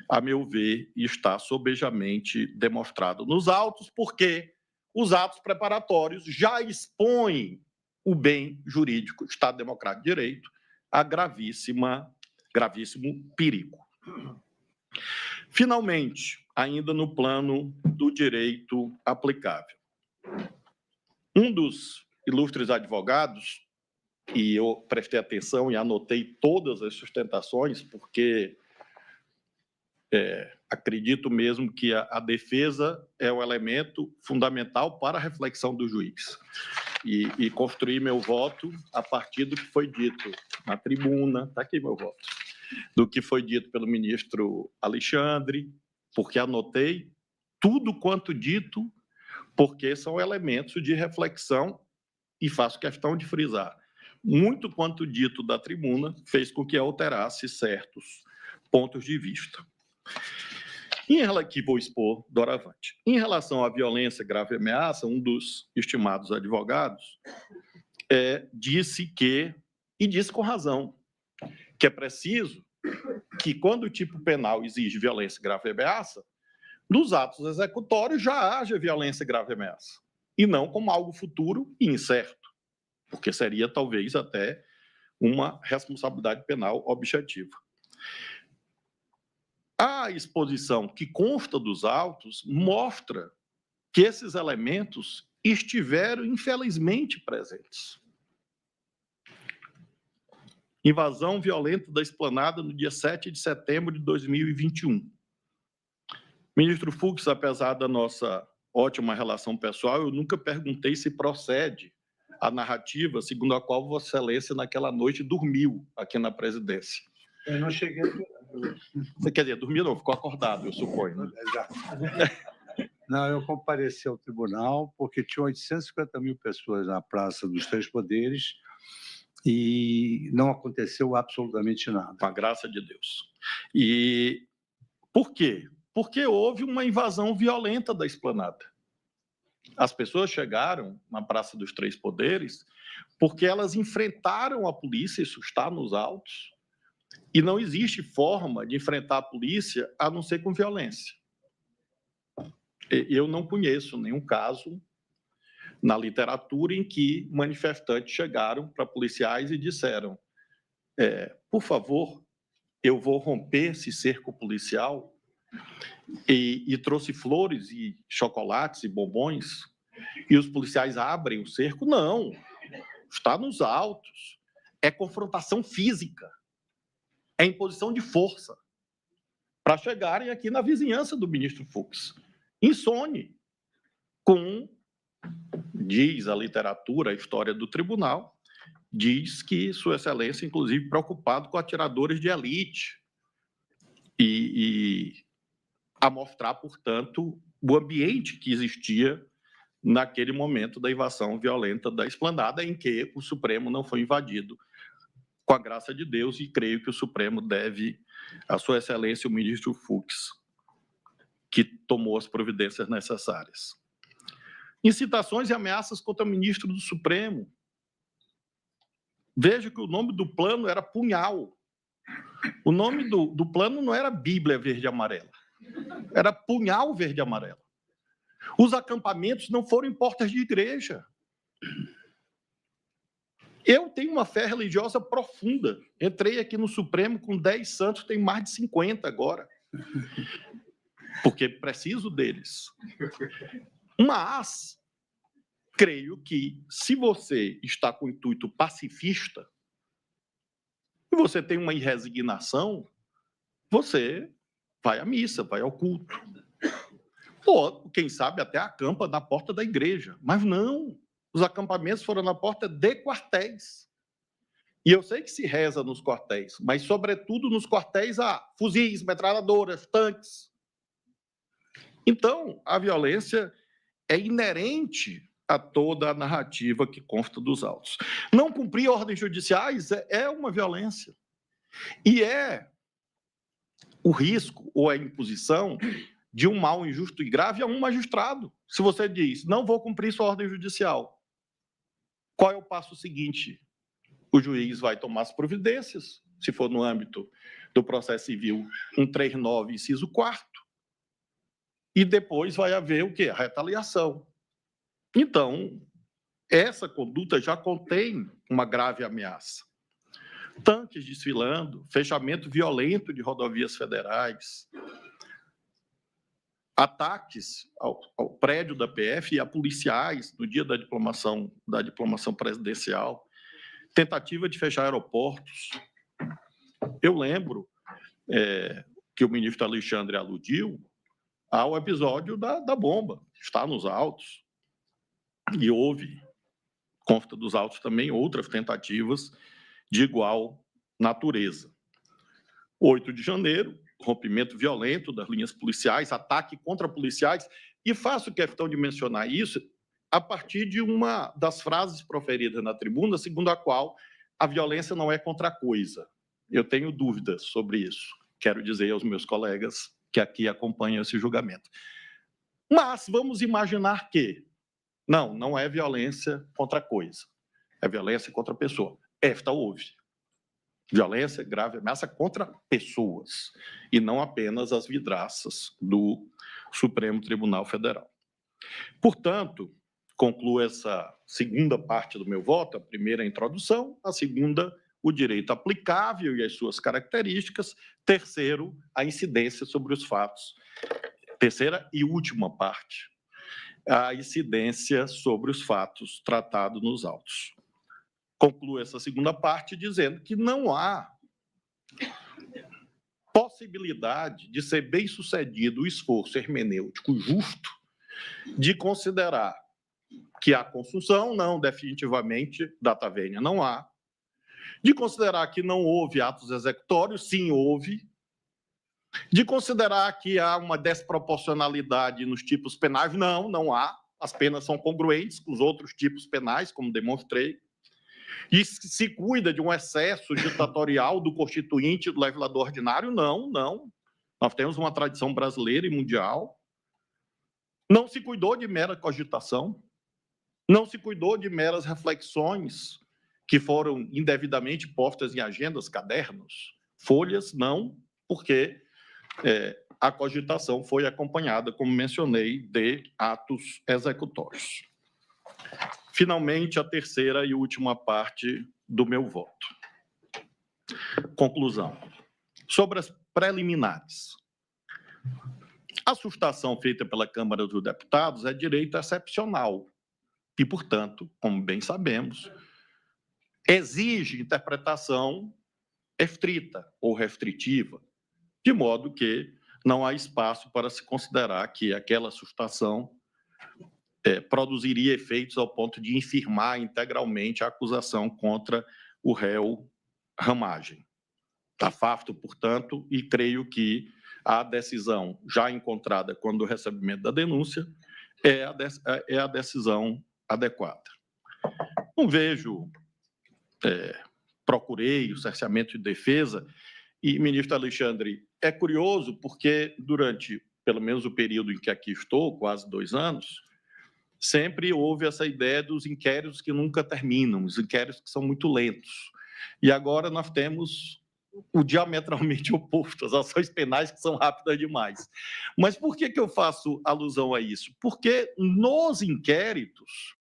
Speaker 3: a meu ver, está sobejamente demonstrado nos autos, porque os atos preparatórios já expõem o bem jurídico, Estado Democrático de Direito, a gravíssimo perigo. Finalmente, ainda no plano do direito aplicável, um dos ilustres advogados, e eu prestei atenção e anotei todas as sustentações, porque acredito mesmo que a defesa é o elemento fundamental para a reflexão do juiz. E construir meu voto a partir do que foi dito na tribuna, está aqui meu voto, do que foi dito pelo ministro Alexandre, porque anotei tudo quanto dito, porque são elementos de reflexão e faço questão de frisar. Muito quanto dito da tribuna fez com que alterasse certos pontos de vista. Que vou expor doravante. Em relação à violência, grave e ameaça, um dos estimados advogados disse que, e disse com razão, que é preciso que, quando o tipo penal exige violência, grave e ameaça, nos atos executórios já haja violência, grave e ameaça, e não como algo futuro e incerto, porque seria talvez até uma responsabilidade penal objetiva. A exposição que consta dos autos mostra que esses elementos estiveram, infelizmente, presentes. Invasão violenta da Esplanada no dia 7 de setembro de 2021. Ministro Fux, apesar da nossa ótima relação pessoal, eu nunca perguntei se procede a narrativa segundo a qual Vossa Excelência, naquela noite, dormiu aqui na presidência.
Speaker 4: Eu não cheguei...
Speaker 3: Você quer dizer, dormiu não, ficou acordado, eu suponho, né?
Speaker 4: Exato. Não, eu compareci ao tribunal porque tinha 850 mil pessoas na Praça dos Três Poderes e não aconteceu absolutamente nada.
Speaker 3: Com a graça de Deus. E por quê? Porque houve uma invasão violenta da Esplanada. As pessoas chegaram na Praça dos Três Poderes porque elas enfrentaram a polícia, isso está nos autos, e não existe forma de enfrentar a polícia a não ser com violência. Eu não conheço nenhum caso na literatura em que manifestantes chegaram para policiais e disseram: por favor, eu vou romper esse cerco policial, e trouxe flores e chocolates e bombons, e os policiais abrem o cerco. Não, está nos autos. É confrontação física. É imposição de força para chegarem aqui na vizinhança do ministro Fux. Insone, diz a literatura, a história do tribunal, diz que Sua Excelência, inclusive, preocupado com atiradores de elite e a mostrar, portanto, o ambiente que existia naquele momento da invasão violenta da Esplanada, em que o Supremo não foi invadido, com a graça de Deus, e creio que o Supremo deve a Sua Excelência, o ministro Fux, que tomou as providências necessárias. Incitações e ameaças contra o ministro do Supremo. Veja que o nome do plano era Punhal. O nome do plano não era Bíblia Verde e Amarela, era Punhal Verde e Amarela. Os acampamentos não foram em portas de igreja. Eu tenho uma fé religiosa profunda. Entrei aqui no Supremo com 10 santos, tem mais de 50 agora. Porque preciso deles. Mas, creio que, se você está com o intuito pacifista, e você tem uma irresignação, você vai à missa, vai ao culto. Ou, quem sabe, até acampa na porta da igreja. Mas não. Os acampamentos foram na porta de quartéis. E eu sei que se reza nos quartéis, mas, sobretudo, nos quartéis há fuzis, metralhadoras, tanques. Então, a violência é inerente a toda a narrativa que consta dos autos. Não cumprir ordens judiciais é uma violência. E é o risco ou a imposição de um mal injusto e grave a um magistrado. Se você diz, não vou cumprir sua ordem judicial, qual é o passo seguinte? O juiz vai tomar as providências, se for no âmbito do processo civil 139, inciso 4º, e depois vai haver o quê? A retaliação. Então, essa conduta já contém uma grave ameaça. Tanques desfilando, fechamento violento de rodovias federais, ataques ao prédio da PF e a policiais no dia da diplomação presidencial, tentativa de fechar aeroportos. Eu lembro que o ministro Alexandre aludiu ao episódio da bomba, está nos autos, e houve, consta dos autos também, outras tentativas de igual natureza. 8 de janeiro, rompimento violento das linhas policiais, ataque contra policiais, e faço questão de mencionar isso a partir de uma das frases proferidas na tribuna, segundo a qual a violência não é contra a coisa. Eu tenho dúvidas sobre isso, quero dizer aos meus colegas que aqui acompanham esse julgamento. Mas vamos imaginar que não é violência contra a coisa, é violência contra a pessoa. Esta houve. Violência, grave ameaça contra pessoas, e não apenas as vidraças do Supremo Tribunal Federal. Portanto, concluo essa segunda parte do meu voto, a primeira a introdução, a segunda o direito aplicável e as suas características, terceiro, a incidência sobre os fatos. Terceira e última parte, a incidência sobre os fatos tratados nos autos. Concluo essa segunda parte dizendo que não há possibilidade de ser bem-sucedido o esforço hermenêutico justo de considerar que há consunção, não, definitivamente, data vênia não há, de considerar que não houve atos executórios, sim, houve, de considerar que há uma desproporcionalidade nos tipos penais, não há, as penas são congruentes com os outros tipos penais, como demonstrei, e se cuida de um excesso ditatorial do constituinte do legislador ordinário, não. Nós temos uma tradição brasileira e mundial. Não se cuidou de mera cogitação, não se cuidou de meras reflexões que foram indevidamente postas em agendas, cadernos, folhas, não, porque a cogitação foi acompanhada, como mencionei, de atos executórios. Finalmente, a terceira e última parte do meu voto. Conclusão. Sobre as preliminares. A sustação feita pela Câmara dos Deputados é direito excepcional e, portanto, como bem sabemos, exige interpretação estrita ou restritiva, de modo que não há espaço para se considerar que aquela sustação produziria efeitos ao ponto de infirmar integralmente a acusação contra o réu Ramagem. Afafto, portanto, e creio que a decisão já encontrada quando o recebimento da denúncia é a decisão adequada. Não vejo, procurei o cerceamento de defesa, e, ministro Alexandre, é curioso porque durante, pelo menos o período em que aqui estou, quase 2 anos, sempre houve essa ideia dos inquéritos que nunca terminam, os inquéritos que são muito lentos. E agora nós temos o diametralmente oposto, as ações penais que são rápidas demais. Mas por que eu faço alusão a isso? Porque nos inquéritos,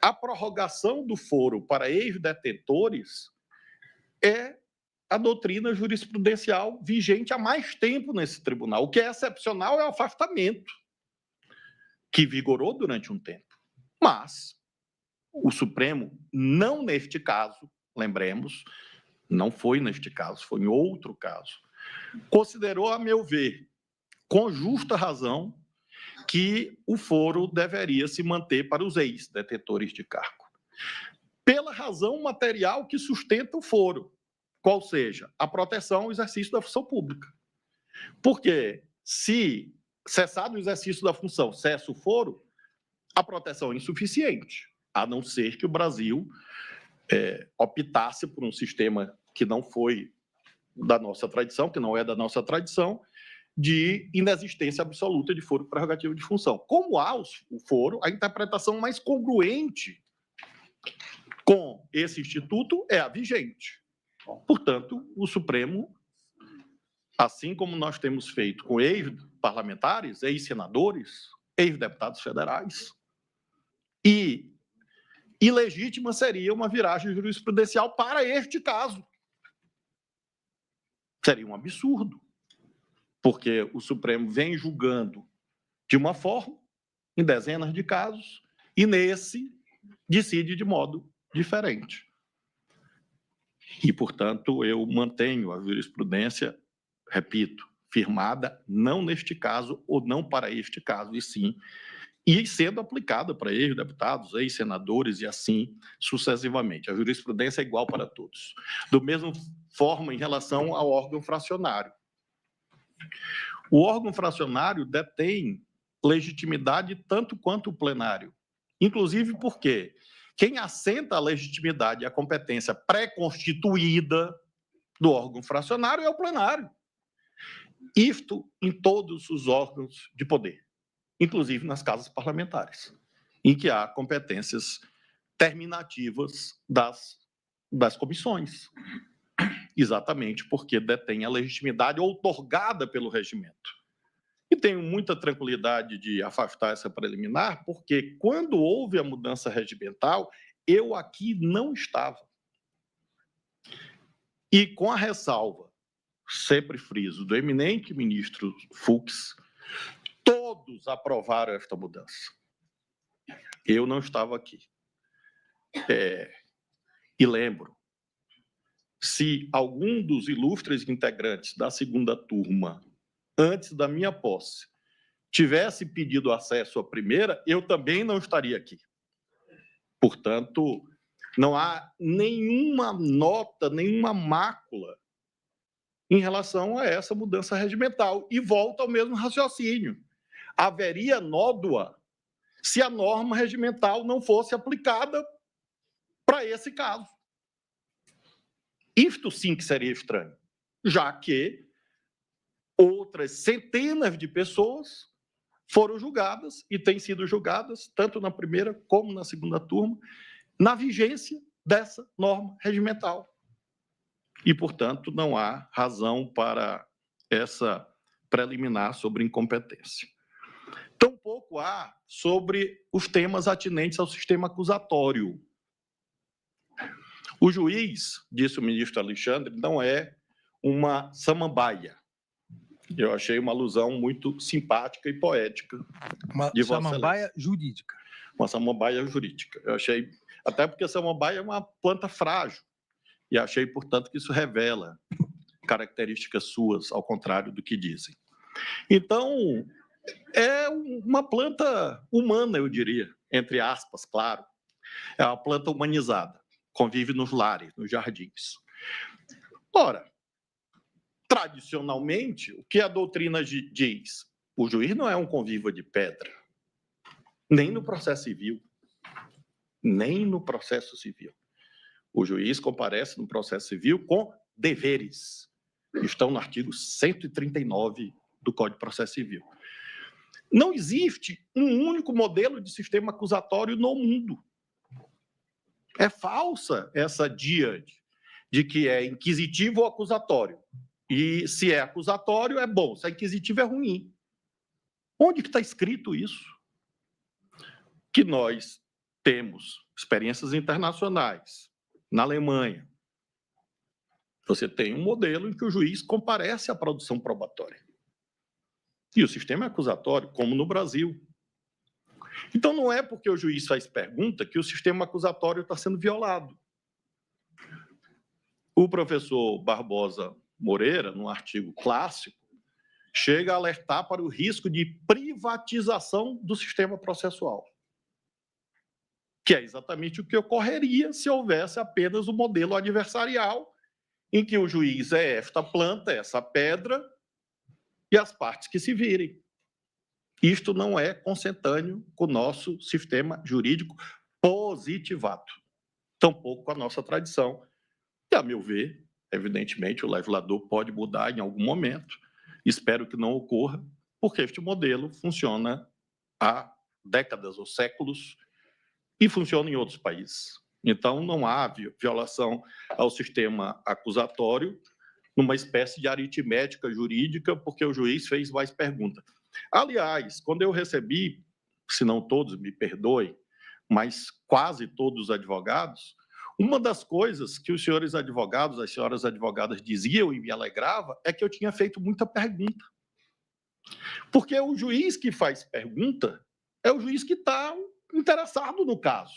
Speaker 3: a prorrogação do foro para ex-detentores é a doutrina jurisprudencial vigente há mais tempo nesse tribunal. O que é excepcional é o afastamento, que vigorou durante um tempo. Mas o Supremo, não neste caso, lembremos, não foi neste caso, foi em outro caso, considerou, a meu ver, com justa razão, que o foro deveria se manter para os ex-detentores de cargo, pela razão material que sustenta o foro, qual seja a proteção ao exercício da função pública. Porque, se cessado o exercício da função, cessa o foro, a proteção é insuficiente, a não ser que o Brasil optasse por um sistema que não foi da nossa tradição, que não é da nossa tradição, de inexistência absoluta de foro prerrogativo de função. Como há o foro, a interpretação mais congruente com esse instituto é a vigente. Portanto, o Supremo, assim como nós temos feito com ex-parlamentares, ex-senadores, ex-deputados federais, e ilegítima seria uma viragem jurisprudencial para este caso. Seria um absurdo, porque o Supremo vem julgando de uma forma, em dezenas de casos, e nesse decide de modo diferente. E, portanto, eu mantenho a jurisprudência, repito, firmada, não neste caso ou não para este caso, e sim, e sendo aplicada para ex-deputados, ex-senadores e assim sucessivamente. A jurisprudência é igual para todos. Do mesmo forma em relação ao órgão fracionário. O órgão fracionário detém legitimidade tanto quanto o plenário. Inclusive porque quem assenta a legitimidade e a competência pré-constituída do órgão fracionário é o plenário. Isto em todos os órgãos de poder, inclusive nas casas parlamentares, em que há competências terminativas das comissões, exatamente porque detém a legitimidade outorgada pelo regimento. E tenho muita tranquilidade de afastar essa preliminar, porque quando houve a mudança regimental, eu aqui não estava. E com a ressalva, sempre friso, do eminente ministro Fux, todos aprovaram esta mudança. Eu não estava aqui. E lembro, se algum dos ilustres integrantes da segunda turma, antes da minha posse, tivesse pedido acesso à primeira, eu também não estaria aqui. Portanto, não há nenhuma nota, nenhuma mácula em relação a essa mudança regimental. E volta ao mesmo raciocínio. Haveria nódoa se a norma regimental não fosse aplicada para esse caso. Isto sim que seria estranho, já que outras centenas de pessoas foram julgadas e têm sido julgadas, tanto na primeira como na segunda turma, na vigência dessa norma regimental. E, portanto, não há razão para essa preliminar sobre incompetência. Tampouco há sobre os temas atinentes ao sistema acusatório. O juiz, disse o ministro Alexandre, não é uma samambaia. Eu achei uma alusão muito simpática e poética.
Speaker 5: Uma samambaia jurídica.
Speaker 3: Uma samambaia jurídica. Eu achei, até porque a samambaia é uma planta frágil. E achei, portanto, que isso revela características suas, ao contrário do que dizem. Então, é uma planta humana, eu diria, entre aspas, claro. É uma planta humanizada, convive nos lares, nos jardins. Ora, tradicionalmente, o que a doutrina diz? O juiz não é um convívio de pedra, nem no processo civil, nem no processo civil. O juiz comparece no processo civil com deveres, que estão no artigo 139 do Código de Processo Civil. Não existe um único modelo de sistema acusatório no mundo. É falsa essa díade de que é inquisitivo ou acusatório. E se é acusatório, é bom. Se é inquisitivo, é ruim. Onde que está escrito isso? Que nós temos experiências internacionais. Na Alemanha, você tem um modelo em que o juiz comparece à produção probatória. E o sistema é acusatório, como no Brasil. Então, não é porque o juiz faz pergunta que o sistema acusatório está sendo violado. O professor Barbosa Moreira, num artigo clássico, chega a alertar para o risco de privatização do sistema processual, que é exatamente o que ocorreria se houvesse apenas o modelo adversarial, em que o juiz é esta planta, essa pedra, e as partes que se virem. Isto não é consentâneo com o nosso sistema jurídico positivado, tampouco com a nossa tradição. E, a meu ver, evidentemente, o legislador pode mudar em algum momento, espero que não ocorra, porque este modelo funciona há décadas ou séculos e funciona em outros países. Então, não há violação ao sistema acusatório numa espécie de aritmética jurídica, porque o juiz fez mais perguntas. Aliás, quando eu recebi, se não todos, me perdoem, mas quase todos os advogados, uma das coisas que os senhores advogados, as senhoras advogadas diziam e me alegrava é que eu tinha feito muita pergunta. Porque o juiz que faz pergunta é o juiz que está interessado no caso.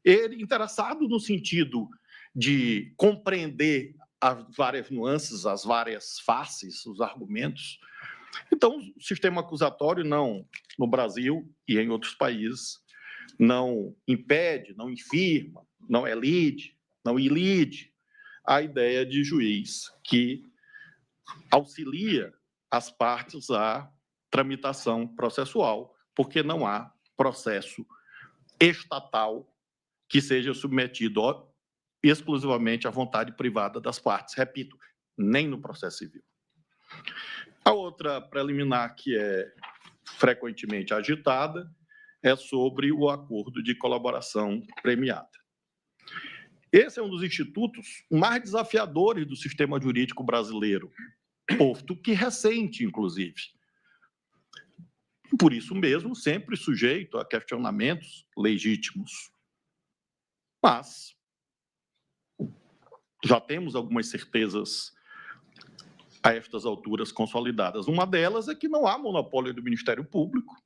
Speaker 3: Ele interessado no sentido de compreender as várias nuances, as várias faces, os argumentos. Então, o sistema acusatório não, no Brasil e em outros países, não impede, não infirma, não elide, não ilide a ideia de juiz que auxilia as partes à tramitação processual, porque não há processo estatal que seja submetido exclusivamente à vontade privada das partes. Repito, nem no processo civil. A outra preliminar que é frequentemente agitada é sobre o acordo de colaboração premiada. Esse é um dos institutos mais desafiadores do sistema jurídico brasileiro, posto que recente, inclusive. Por isso mesmo, sempre sujeito a questionamentos legítimos. Mas já temos algumas certezas a estas alturas consolidadas. Uma delas é que não há monopólio do Ministério Público,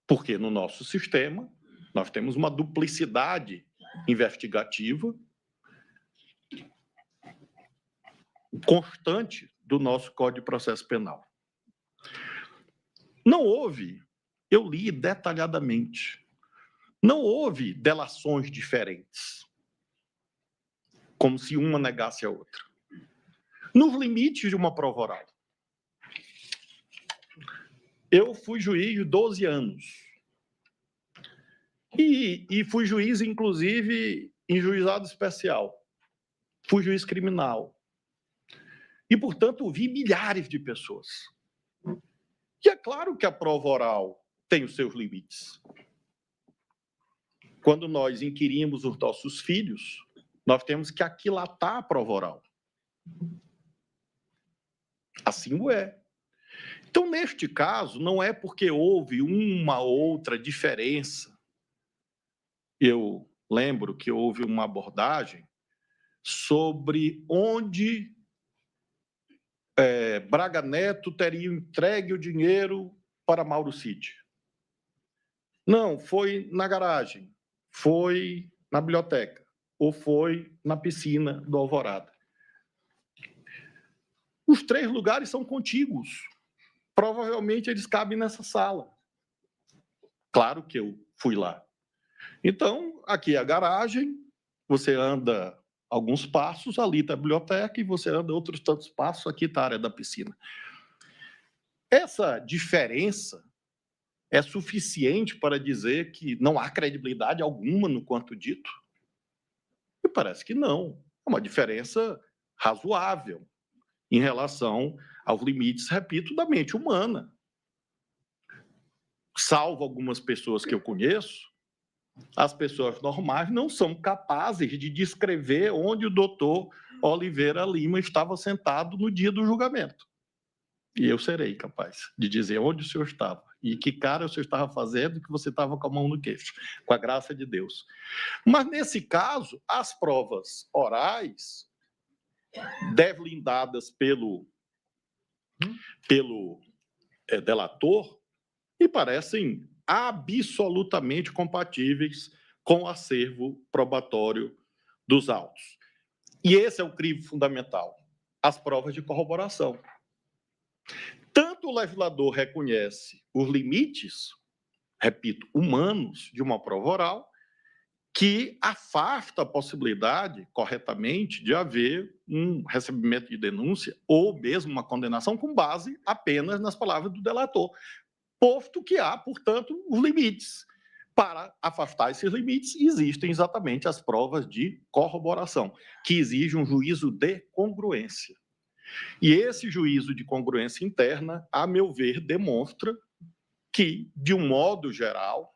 Speaker 3: porque no nosso sistema nós temos uma duplicidade investigativa constante do nosso Código de Processo Penal. Não houve, eu li detalhadamente, não houve delações diferentes, como se uma negasse a outra. Nos limites de uma prova oral. Eu fui juiz 12 anos. E fui juiz, inclusive, em juizado especial. Fui juiz criminal. E, portanto, vi milhares de pessoas. E é claro que a prova oral tem os seus limites. Quando nós inquirimos os nossos filhos, nós temos que aquilatar a prova oral. Assim o é. Então, neste caso, não é porque houve uma outra diferença. Eu lembro que houve uma abordagem sobre onde Braga Neto teria entregue o dinheiro para Mauro Cid. Não, foi na garagem, foi na biblioteca, ou foi na piscina do Alvorada. Os 3 lugares são contíguos. Provavelmente eles cabem nessa sala. Claro que eu fui lá. Então, aqui é a garagem, você anda alguns passos, ali está a biblioteca, e você anda outros tantos passos, aqui está a área da piscina. Essa diferença é suficiente para dizer que não há credibilidade alguma no quanto dito? Me parece que não. É uma diferença razoável em relação aos limites, repito, da mente humana. Salvo algumas pessoas que eu conheço, as pessoas normais não são capazes de descrever onde o doutor Oliveira Lima estava sentado no dia do julgamento. E eu serei capaz de dizer onde o senhor estava E que cara você estava fazendo que você estava com a mão no queixo, com a graça de Deus. Mas, nesse caso, as provas orais, blindadas pelo delator, me parecem absolutamente compatíveis com o acervo probatório dos autos. E esse é o crivo fundamental, as provas de corroboração. Tanto o legislador reconhece os limites, repito, humanos de uma prova oral, que afasta a possibilidade, corretamente, de haver um recebimento de denúncia ou mesmo uma condenação com base apenas nas palavras do delator, posto que há, portanto, os limites. Para afastar esses limites, existem exatamente as provas de corroboração, que exigem um juízo de congruência. E esse juízo de congruência interna, a meu ver, demonstra que, de um modo geral,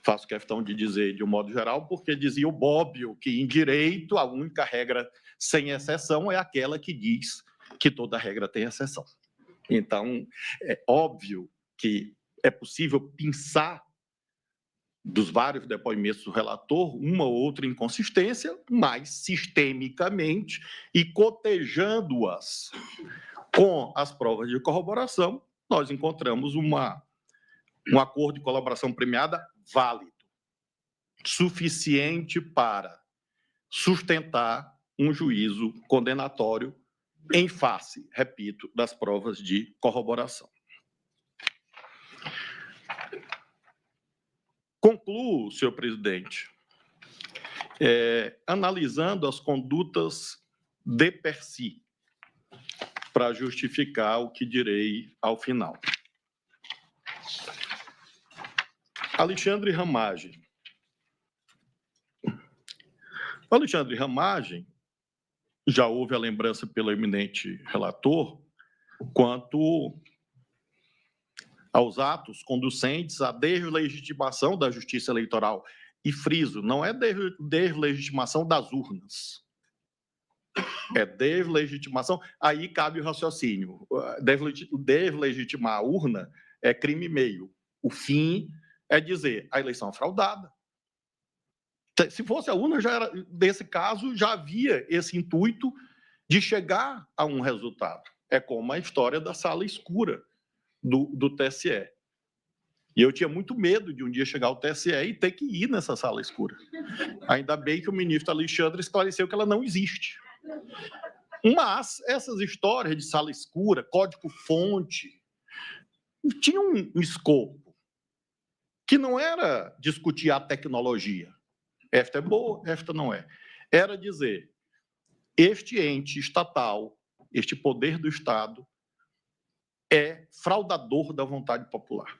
Speaker 3: faço questão de dizer de um modo geral, porque dizia o Bobbio que, em direito, a única regra sem exceção é aquela que diz que toda regra tem exceção. Então, é óbvio que é possível pensar dos vários depoimentos do relator, uma ou outra inconsistência, mas sistemicamente e cotejando-as com as provas de corroboração, nós encontramos um acordo de colaboração premiada válido, suficiente para sustentar um juízo condenatório em face, repito, das provas de corroboração. Concluo, senhor presidente, analisando as condutas de per si, para justificar o que direi ao final. Alexandre Ramagem. Alexandre Ramagem, já houve a lembrança pelo eminente relator, quanto aos atos conducentes à deslegitimação da justiça eleitoral. E friso, não é deslegitimação das urnas. É deslegitimação, aí cabe o raciocínio. Deslegitimar a urna é crime meio. O fim é dizer a eleição é fraudada. Se fosse a urna, já era, nesse caso, já havia esse intuito de chegar a um resultado. É como a história da sala escura do TSE. E eu tinha muito medo de um dia chegar ao TSE e ter que ir nessa sala escura. Ainda bem que o ministro Alexandre esclareceu que ela não existe. Mas essas histórias de sala escura, código-fonte, tinham um escopo que não era discutir a tecnologia. Esta é boa, esta não é. Era dizer, este ente estatal, este poder do Estado, é fraudador da vontade popular.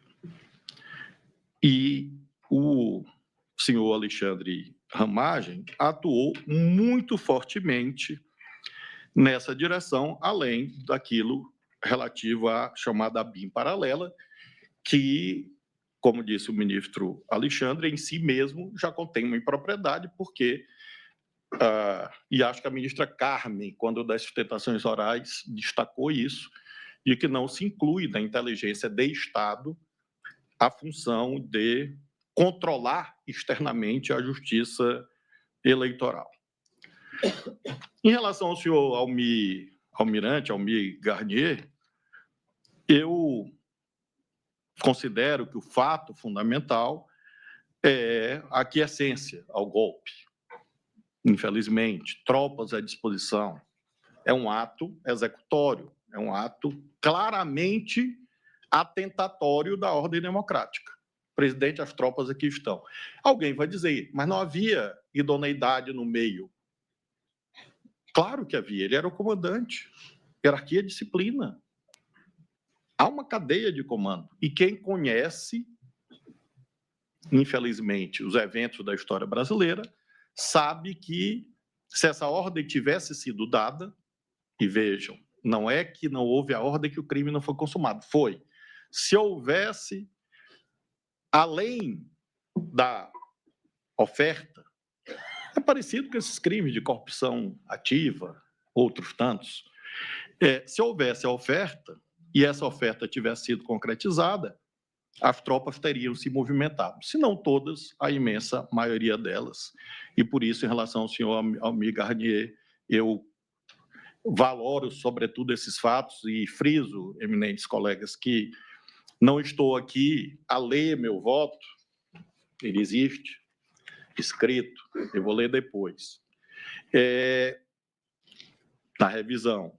Speaker 3: E o senhor Alexandre Ramagem atuou muito fortemente nessa direção, além daquilo relativo à chamada BIM paralela, que, como disse o ministro Alexandre, em si mesmo já contém uma impropriedade, porque, e acho que a ministra Carmen, quando das sustentações orais, destacou isso, de que não se inclui na inteligência de Estado a função de controlar externamente a justiça eleitoral. Em relação ao senhor almirante Almir Garnier, eu considero que o fato fundamental é a aquiescência ao golpe. Infelizmente, tropas à disposição. É um ato executório, é um ato claramente atentatório da ordem democrática. Presidente, as tropas aqui estão. Alguém vai dizer, mas não havia idoneidade no meio. Claro que havia, ele era o comandante. Hierarquia, disciplina. Há uma cadeia de comando. E quem conhece, infelizmente, os eventos da história brasileira, sabe que, se essa ordem tivesse sido dada, e vejam, não é que não houve a ordem que o crime não foi consumado, foi. Se houvesse, além da oferta, é parecido com esses crimes de corrupção ativa, outros tantos, se houvesse a oferta e essa oferta tivesse sido concretizada, as tropas teriam se movimentado, se não todas, a imensa maioria delas. E por isso, em relação ao senhor Almir Garnier, eu valoro, sobretudo, esses fatos e friso, eminentes colegas, que não estou aqui a ler meu voto, ele existe, escrito, eu vou ler depois, na revisão,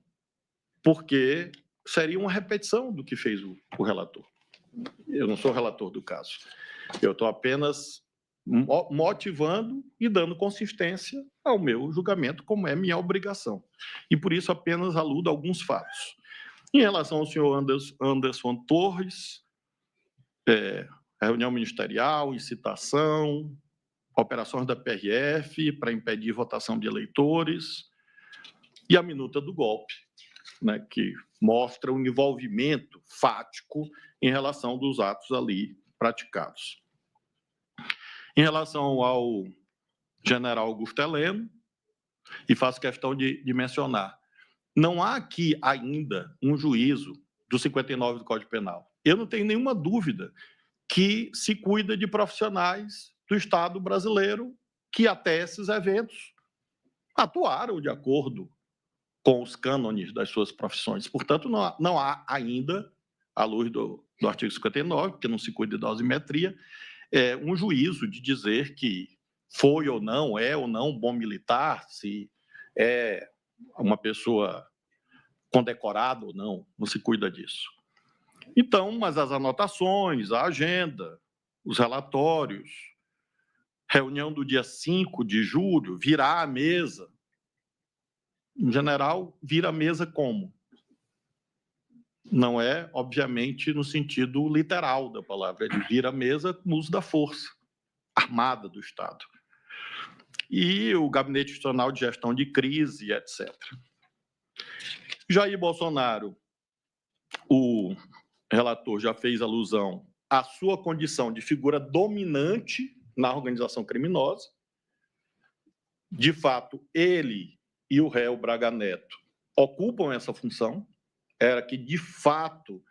Speaker 3: porque seria uma repetição do que fez o relator. Eu não sou relator do caso. Eu estou apenas motivando e dando consistência ao meu julgamento, como é minha obrigação. E, por isso, apenas aludo a alguns fatos. Em relação ao senhor Anderson Torres, reunião ministerial, incitação, operações da PRF para impedir votação de eleitores e a minuta do golpe, né, que mostra o envolvimento fático em relação dos atos ali praticados. Em relação ao general Augusto Heleno, e faço questão de mencionar, não há aqui ainda um juízo do 59 do Código Penal. Eu não tenho nenhuma dúvida que se cuida de profissionais do Estado brasileiro que até esses eventos atuaram de acordo com os cânones das suas profissões. Portanto, não há ainda, à luz do artigo 59, porque não se cuida de dosimetria, um juízo de dizer que foi ou não, é ou não bom militar, se é uma pessoa condecorada ou não se cuida disso. Então, mas as anotações, a agenda, os relatórios, reunião do dia 5 de julho, virar a mesa. Em general, vira a mesa como? Não é, obviamente, no sentido literal da palavra, ele vira a mesa com o uso da força armada do Estado. E o Gabinete Institucional de Gestão de Crise, etc. Jair Bolsonaro, o relator já fez alusão à sua condição de figura dominante na organização criminosa. De fato, ele e o réu Braga Neto ocupam essa função, era que, de fato,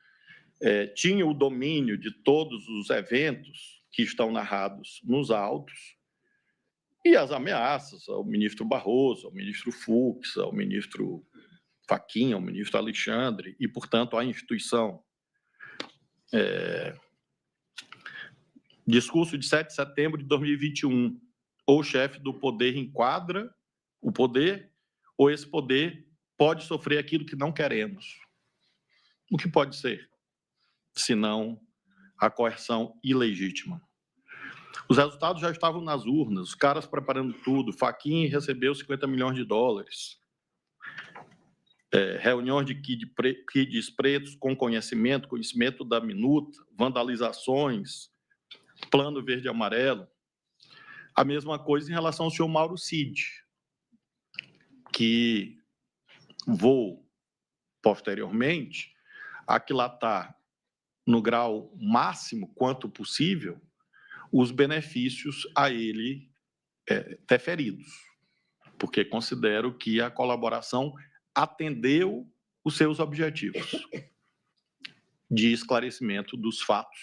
Speaker 3: tinha o domínio de todos os eventos que estão narrados nos autos, e as ameaças ao ministro Barroso, ao ministro Fux, ao ministro Fachin, ao ministro Alexandre, e, portanto, à instituição. Discurso de 7 de setembro de 2021, ou o chefe do poder enquadra o poder, ou esse poder pode sofrer aquilo que não queremos. O que pode ser, senão a coerção ilegítima? Os resultados já estavam nas urnas, os caras preparando tudo, Fachin recebeu 50 milhões de dólares, reuniões de kids pretos com conhecimento da minuta, vandalizações, plano verde e amarelo. A mesma coisa em relação ao senhor Mauro Cid, que vou, posteriormente, aquilatar no grau máximo quanto possível os benefícios a ele deferidos, porque considero que a colaboração atendeu os seus objetivos de esclarecimento dos fatos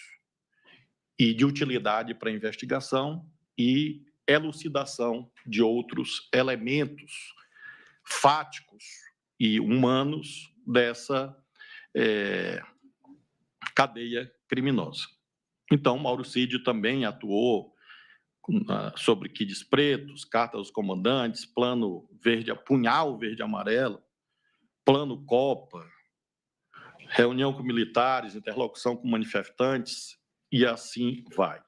Speaker 3: e de utilidade para a investigação e elucidação de outros elementos fáticos e humanos dessa cadeia criminosa. Então, Mauro Cid também atuou sobre kids pretos, carta aos comandantes, plano verde, punhal verde e amarelo, plano Copa, reunião com militares, interlocução com manifestantes, e assim vai.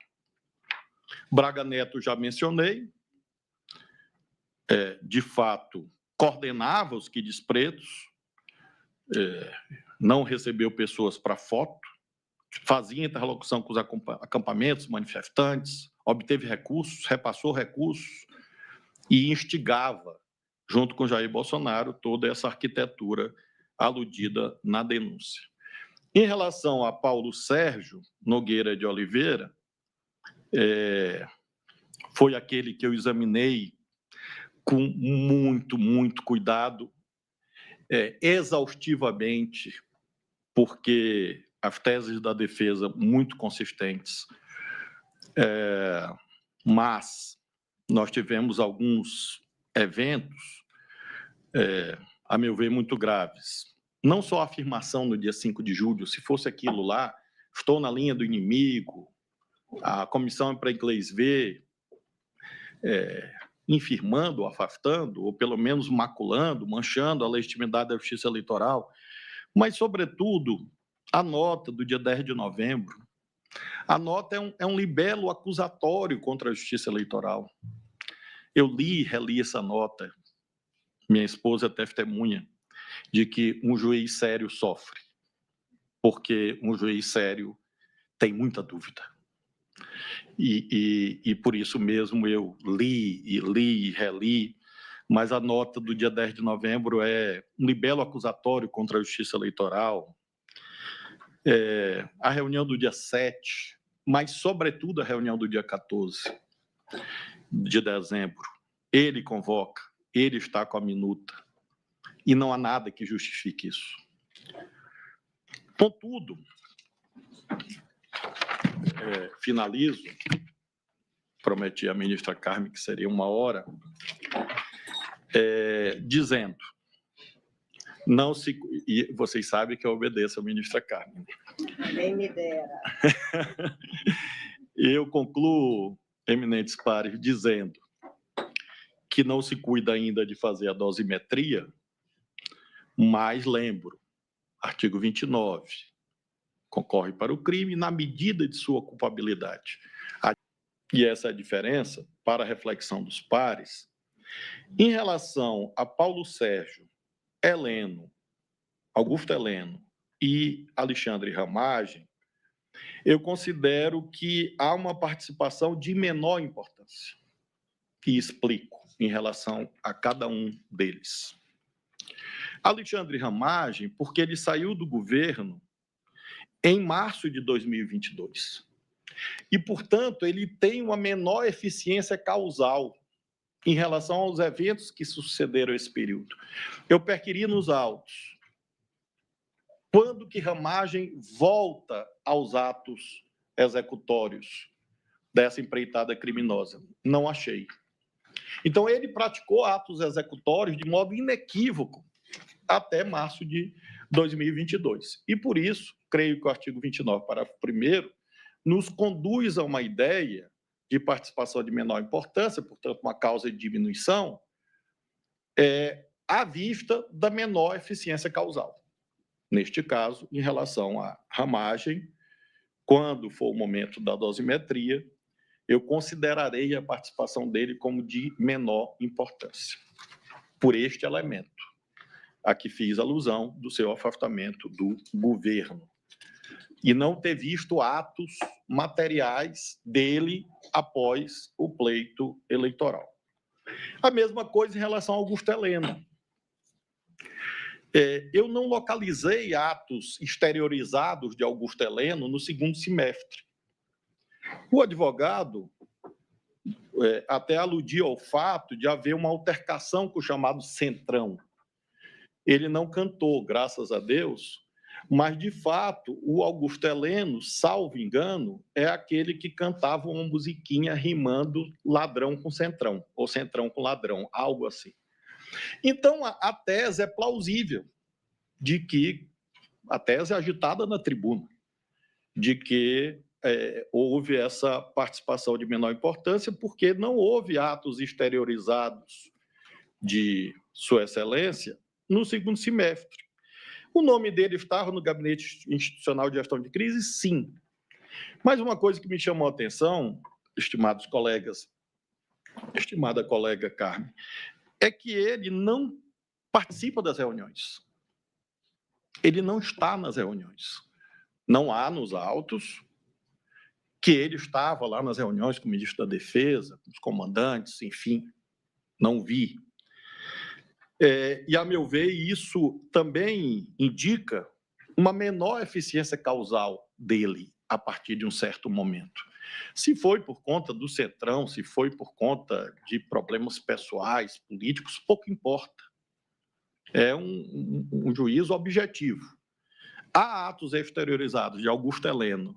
Speaker 3: Braga Neto, já mencionei, de fato, coordenava os kids pretos, não recebeu pessoas para foto, fazia interlocução com os acampamentos, manifestantes, obteve recursos, repassou recursos e instigava, junto com Jair Bolsonaro, toda essa arquitetura aludida na denúncia. Em relação a Paulo Sérgio Nogueira de Oliveira, foi aquele que eu examinei com muito cuidado, exaustivamente, porque as teses da defesa muito consistentes, mas nós tivemos alguns eventos, a meu ver, muito graves. Não só a afirmação no dia 5 de julho, se fosse aquilo lá, estou na linha do inimigo, a comissão é para inglês ver, infirmando, afastando, ou pelo menos maculando, manchando a legitimidade da justiça eleitoral, mas, sobretudo, a nota do dia 10 de novembro. A nota é um libelo acusatório contra a justiça eleitoral. Eu li e reli essa nota, minha esposa é testemunha, de que um juiz sério sofre, porque um juiz sério tem muita dúvida. E por isso mesmo eu li e reli, mas a nota do dia 10 de novembro é um libelo acusatório contra a justiça eleitoral. A reunião do dia 7, mas, sobretudo, a reunião do dia 14 de dezembro, ele convoca, ele está com a minuta, e não há nada que justifique isso. Contudo, finalizo, prometi à ministra Carmen que seria 1 hora, dizendo, não se, e vocês sabem que eu obedeço à ministra Carmen.
Speaker 6: Nem me dera.
Speaker 3: Eu concluo, eminentes pares, dizendo que não se cuida ainda de fazer a dosimetria, mas lembro, artigo 29, concorre para o crime na medida de sua culpabilidade. E essa é a diferença, para a reflexão dos pares, em relação a Paulo Sérgio, Heleno, Augusto Heleno e Alexandre Ramagem, eu considero que há uma participação de menor importância. E explico em relação a cada um deles. Alexandre Ramagem, porque ele saiu do governo em março de 2022. E, portanto, ele tem uma menor eficiência causal em relação aos eventos que sucederam esse período. Eu perquiri nos autos. Quando que Ramagem volta aos atos executórios dessa empreitada criminosa? Não achei. Então, ele praticou atos executórios de modo inequívoco até março de 2022. E, por isso, creio que o artigo 29, parágrafo 1º, nos conduz a uma ideia de participação de menor importância, portanto, uma causa de diminuição, à vista da menor eficiência causal. Neste caso, em relação à Ramagem, quando for o momento da dosimetria, eu considerarei a participação dele como de menor importância, por este elemento, a que fiz alusão do seu afastamento do governo, e não ter visto atos materiais dele após o pleito eleitoral. A mesma coisa em relação ao Augusto Heleno. Eu não localizei atos exteriorizados de Augusto Heleno no segundo semestre. O advogado até aludia ao fato de haver uma altercação com o chamado Centrão. Ele não cantou, graças a Deus, mas, de fato, o Augusto Heleno, salvo engano, é aquele que cantava uma musiquinha rimando ladrão com centrão, ou centrão com ladrão, algo assim. Então, a tese é plausível, de que, a tese é agitada na tribuna, de que houve essa participação de menor importância, porque não houve atos exteriorizados de Sua Excelência no segundo semestre. O nome dele estava no Gabinete Institucional de Gestão de Crise? Sim. Mas uma coisa que me chamou a atenção, estimados colegas, estimada colega Carmen, é que ele não participa das reuniões. Ele não está nas reuniões. Não há nos autos que ele estava lá nas reuniões com o ministro da Defesa, com os comandantes, enfim, não vi. E, a meu ver, isso também indica uma menor eficiência causal dele a partir de um certo momento. Se foi por conta do Centrão, se foi por conta de problemas pessoais, políticos, pouco importa. É um juízo objetivo. Há atos exteriorizados de Augusto Heleno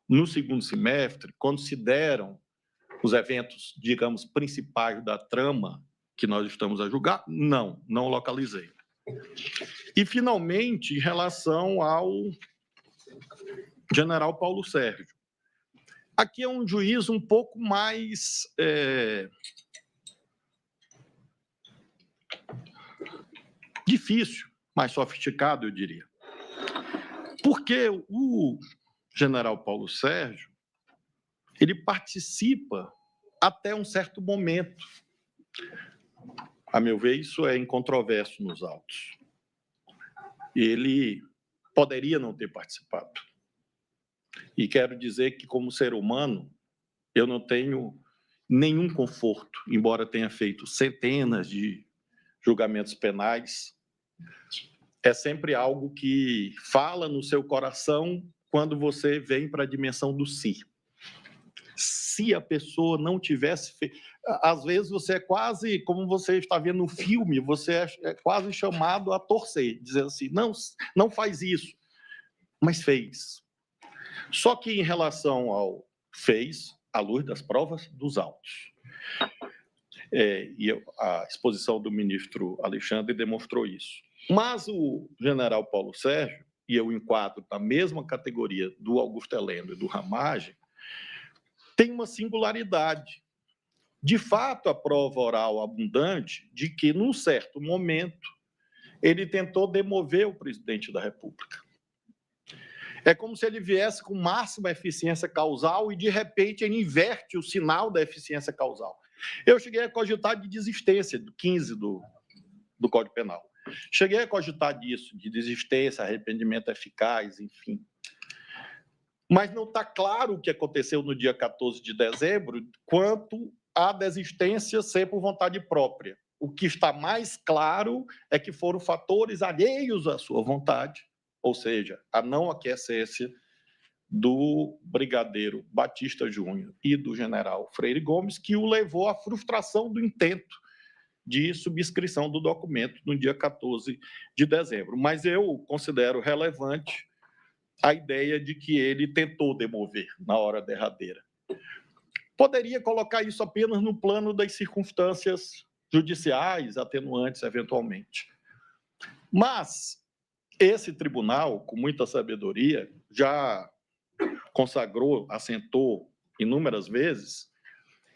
Speaker 3: no segundo semestre, quando se deram os eventos, digamos, principais da trama que nós estamos a julgar? Não localizei. E, finalmente, em relação ao general Paulo Sérgio. Aqui é um juízo um pouco mais difícil, mais sofisticado, eu diria. Porque o general Paulo Sérgio, ele participa até um certo momento. A meu ver, isso é incontroverso nos autos. Ele poderia não ter participado. E quero dizer que, como ser humano, eu não tenho nenhum conforto, embora tenha feito centenas de julgamentos penais. É sempre algo que fala no seu coração quando você vem para a dimensão do si. Se a pessoa não tivesse feito... Às vezes você é quase, como você está vendo no filme, você é quase chamado a torcer, dizendo assim, não faz isso, mas fez. Só que em relação ao fez, à luz das provas dos autos. E a exposição do ministro Alexandre demonstrou isso. Mas o general Paulo Sérgio, e eu enquadro na mesma categoria do Augusto Heleno e do Ramagem, tem uma singularidade. De fato, a prova oral abundante de que, num certo momento, ele tentou demover o presidente da República. É como se ele viesse com máxima eficiência causal e, de repente, ele inverte o sinal da eficiência causal. Eu cheguei a cogitar de desistência, do 15 do Código Penal. Cheguei a cogitar disso, de desistência, arrependimento eficaz, enfim. Mas não está claro o que aconteceu no dia 14 de dezembro quanto à desistência ser por vontade própria. O que está mais claro é que foram fatores alheios à sua vontade, ou seja, a não aquiescência do brigadeiro Batista Júnior e do general Freire Gomes, que o levou à frustração do intento de subscrição do documento no dia 14 de dezembro. Mas eu considero relevante a ideia de que ele tentou demover na hora derradeira. Poderia colocar isso apenas no plano das circunstâncias judiciais, atenuantes, eventualmente. Mas esse tribunal, com muita sabedoria, já consagrou, assentou inúmeras vezes,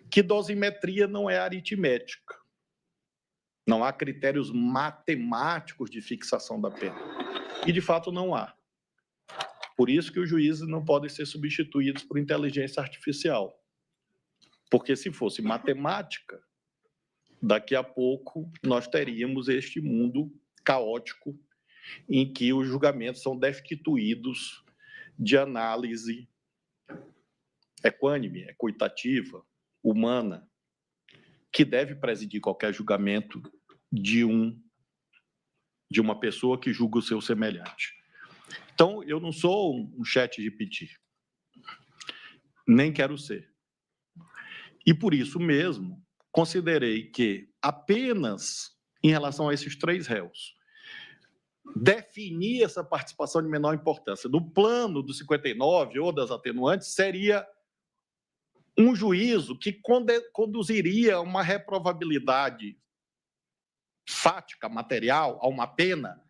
Speaker 3: que dosimetria não é aritmética. Não há critérios matemáticos de fixação da pena. E, de fato, não há. Por isso que os juízes não podem ser substituídos por inteligência artificial. Porque, se fosse matemática, daqui a pouco nós teríamos este mundo caótico em que os julgamentos são destituídos de análise equânime, equitativa, humana, que deve presidir qualquer julgamento de uma pessoa que julga o seu semelhante. Então, eu não sou um ChatGPT, nem quero ser. E, por isso mesmo, considerei que apenas em relação a esses três réus, definir essa participação de menor importância no plano do 59 ou das atenuantes seria um juízo que conduziria a uma reprovabilidade fática, material, a uma pena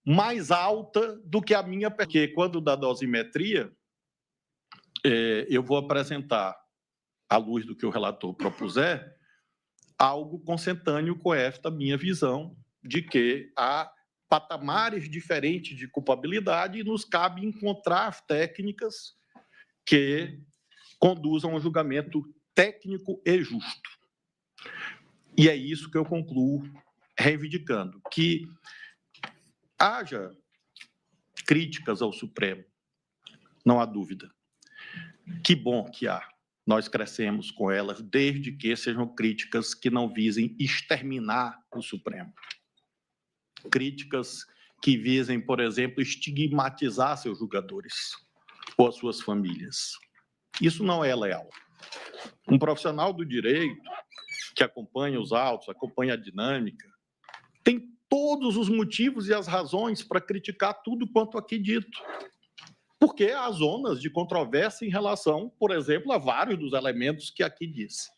Speaker 3: mais alta do que a minha, porque quando da dosimetria, eu vou apresentar, à luz do que o relator propuser, algo consentâneo com esta minha visão de que há patamares diferentes de culpabilidade e nos cabe encontrar técnicas que conduzam a um julgamento técnico e justo. E é isso que eu concluo reivindicando, que haja críticas ao Supremo, não há dúvida. Que bom que há. Nós crescemos com elas, desde que sejam críticas que não visem exterminar o Supremo. Críticas que visem, por exemplo, estigmatizar seus julgadores ou as suas famílias. Isso não é leal. Um profissional do direito que acompanha os autos, acompanha a dinâmica, tem todos os motivos e as razões para criticar tudo quanto aqui dito. Porque há zonas de controvérsia em relação, por exemplo, a vários dos elementos que aqui disse.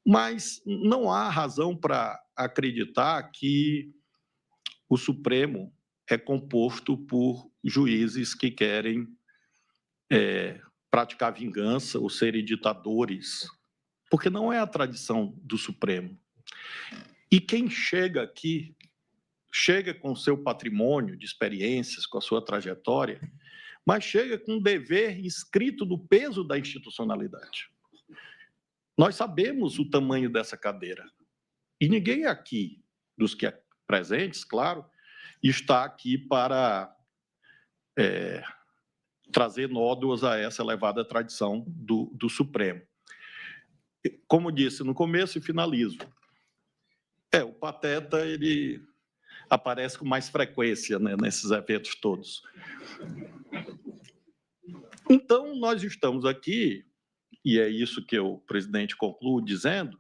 Speaker 3: Mas não há razão para acreditar que o Supremo é composto por juízes que querem praticar vingança ou serem ditadores, porque não é a tradição do Supremo. E quem chega aqui, chega com o seu patrimônio de experiências, com a sua trajetória, mas chega com um dever inscrito no peso da institucionalidade. Nós sabemos o tamanho dessa cadeira. E ninguém aqui, dos que presentes, claro, está aqui para trazer nódoas a essa elevada tradição do Supremo. Como disse no começo e finalizo, o Pateta ele aparece com mais frequência, né, nesses eventos todos. Então, nós estamos aqui, e é isso que o presidente conclui dizendo,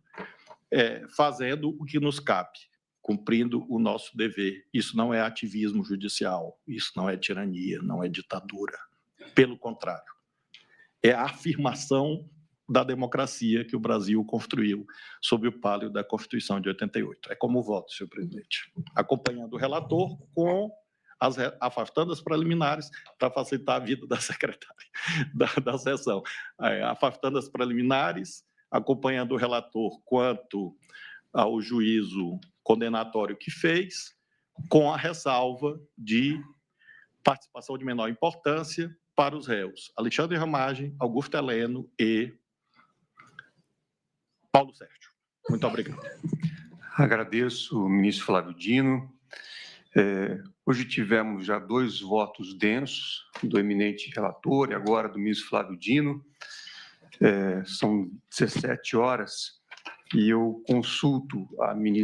Speaker 3: fazendo o que nos cabe, cumprindo o nosso dever. Isso não é ativismo judicial, isso não é tirania, não é ditadura. Pelo contrário, é a afirmação da democracia que o Brasil construiu sob o palio da Constituição de 88. É como voto, senhor presidente. Acompanhando o relator com afastando as preliminares para facilitar a vida da secretária da sessão. Afastando as preliminares, acompanhando o relator quanto ao juízo condenatório que fez, com a ressalva de participação de menor importância para os réus Alexandre Ramagem, Augusto Heleno e Paulo Sérgio. Muito obrigado.
Speaker 2: Agradeço, ministro Flávio Dino. Hoje tivemos já 2 votos densos, do eminente relator e agora do ministro Flávio Dino. São 17 horas e eu consulto a ministra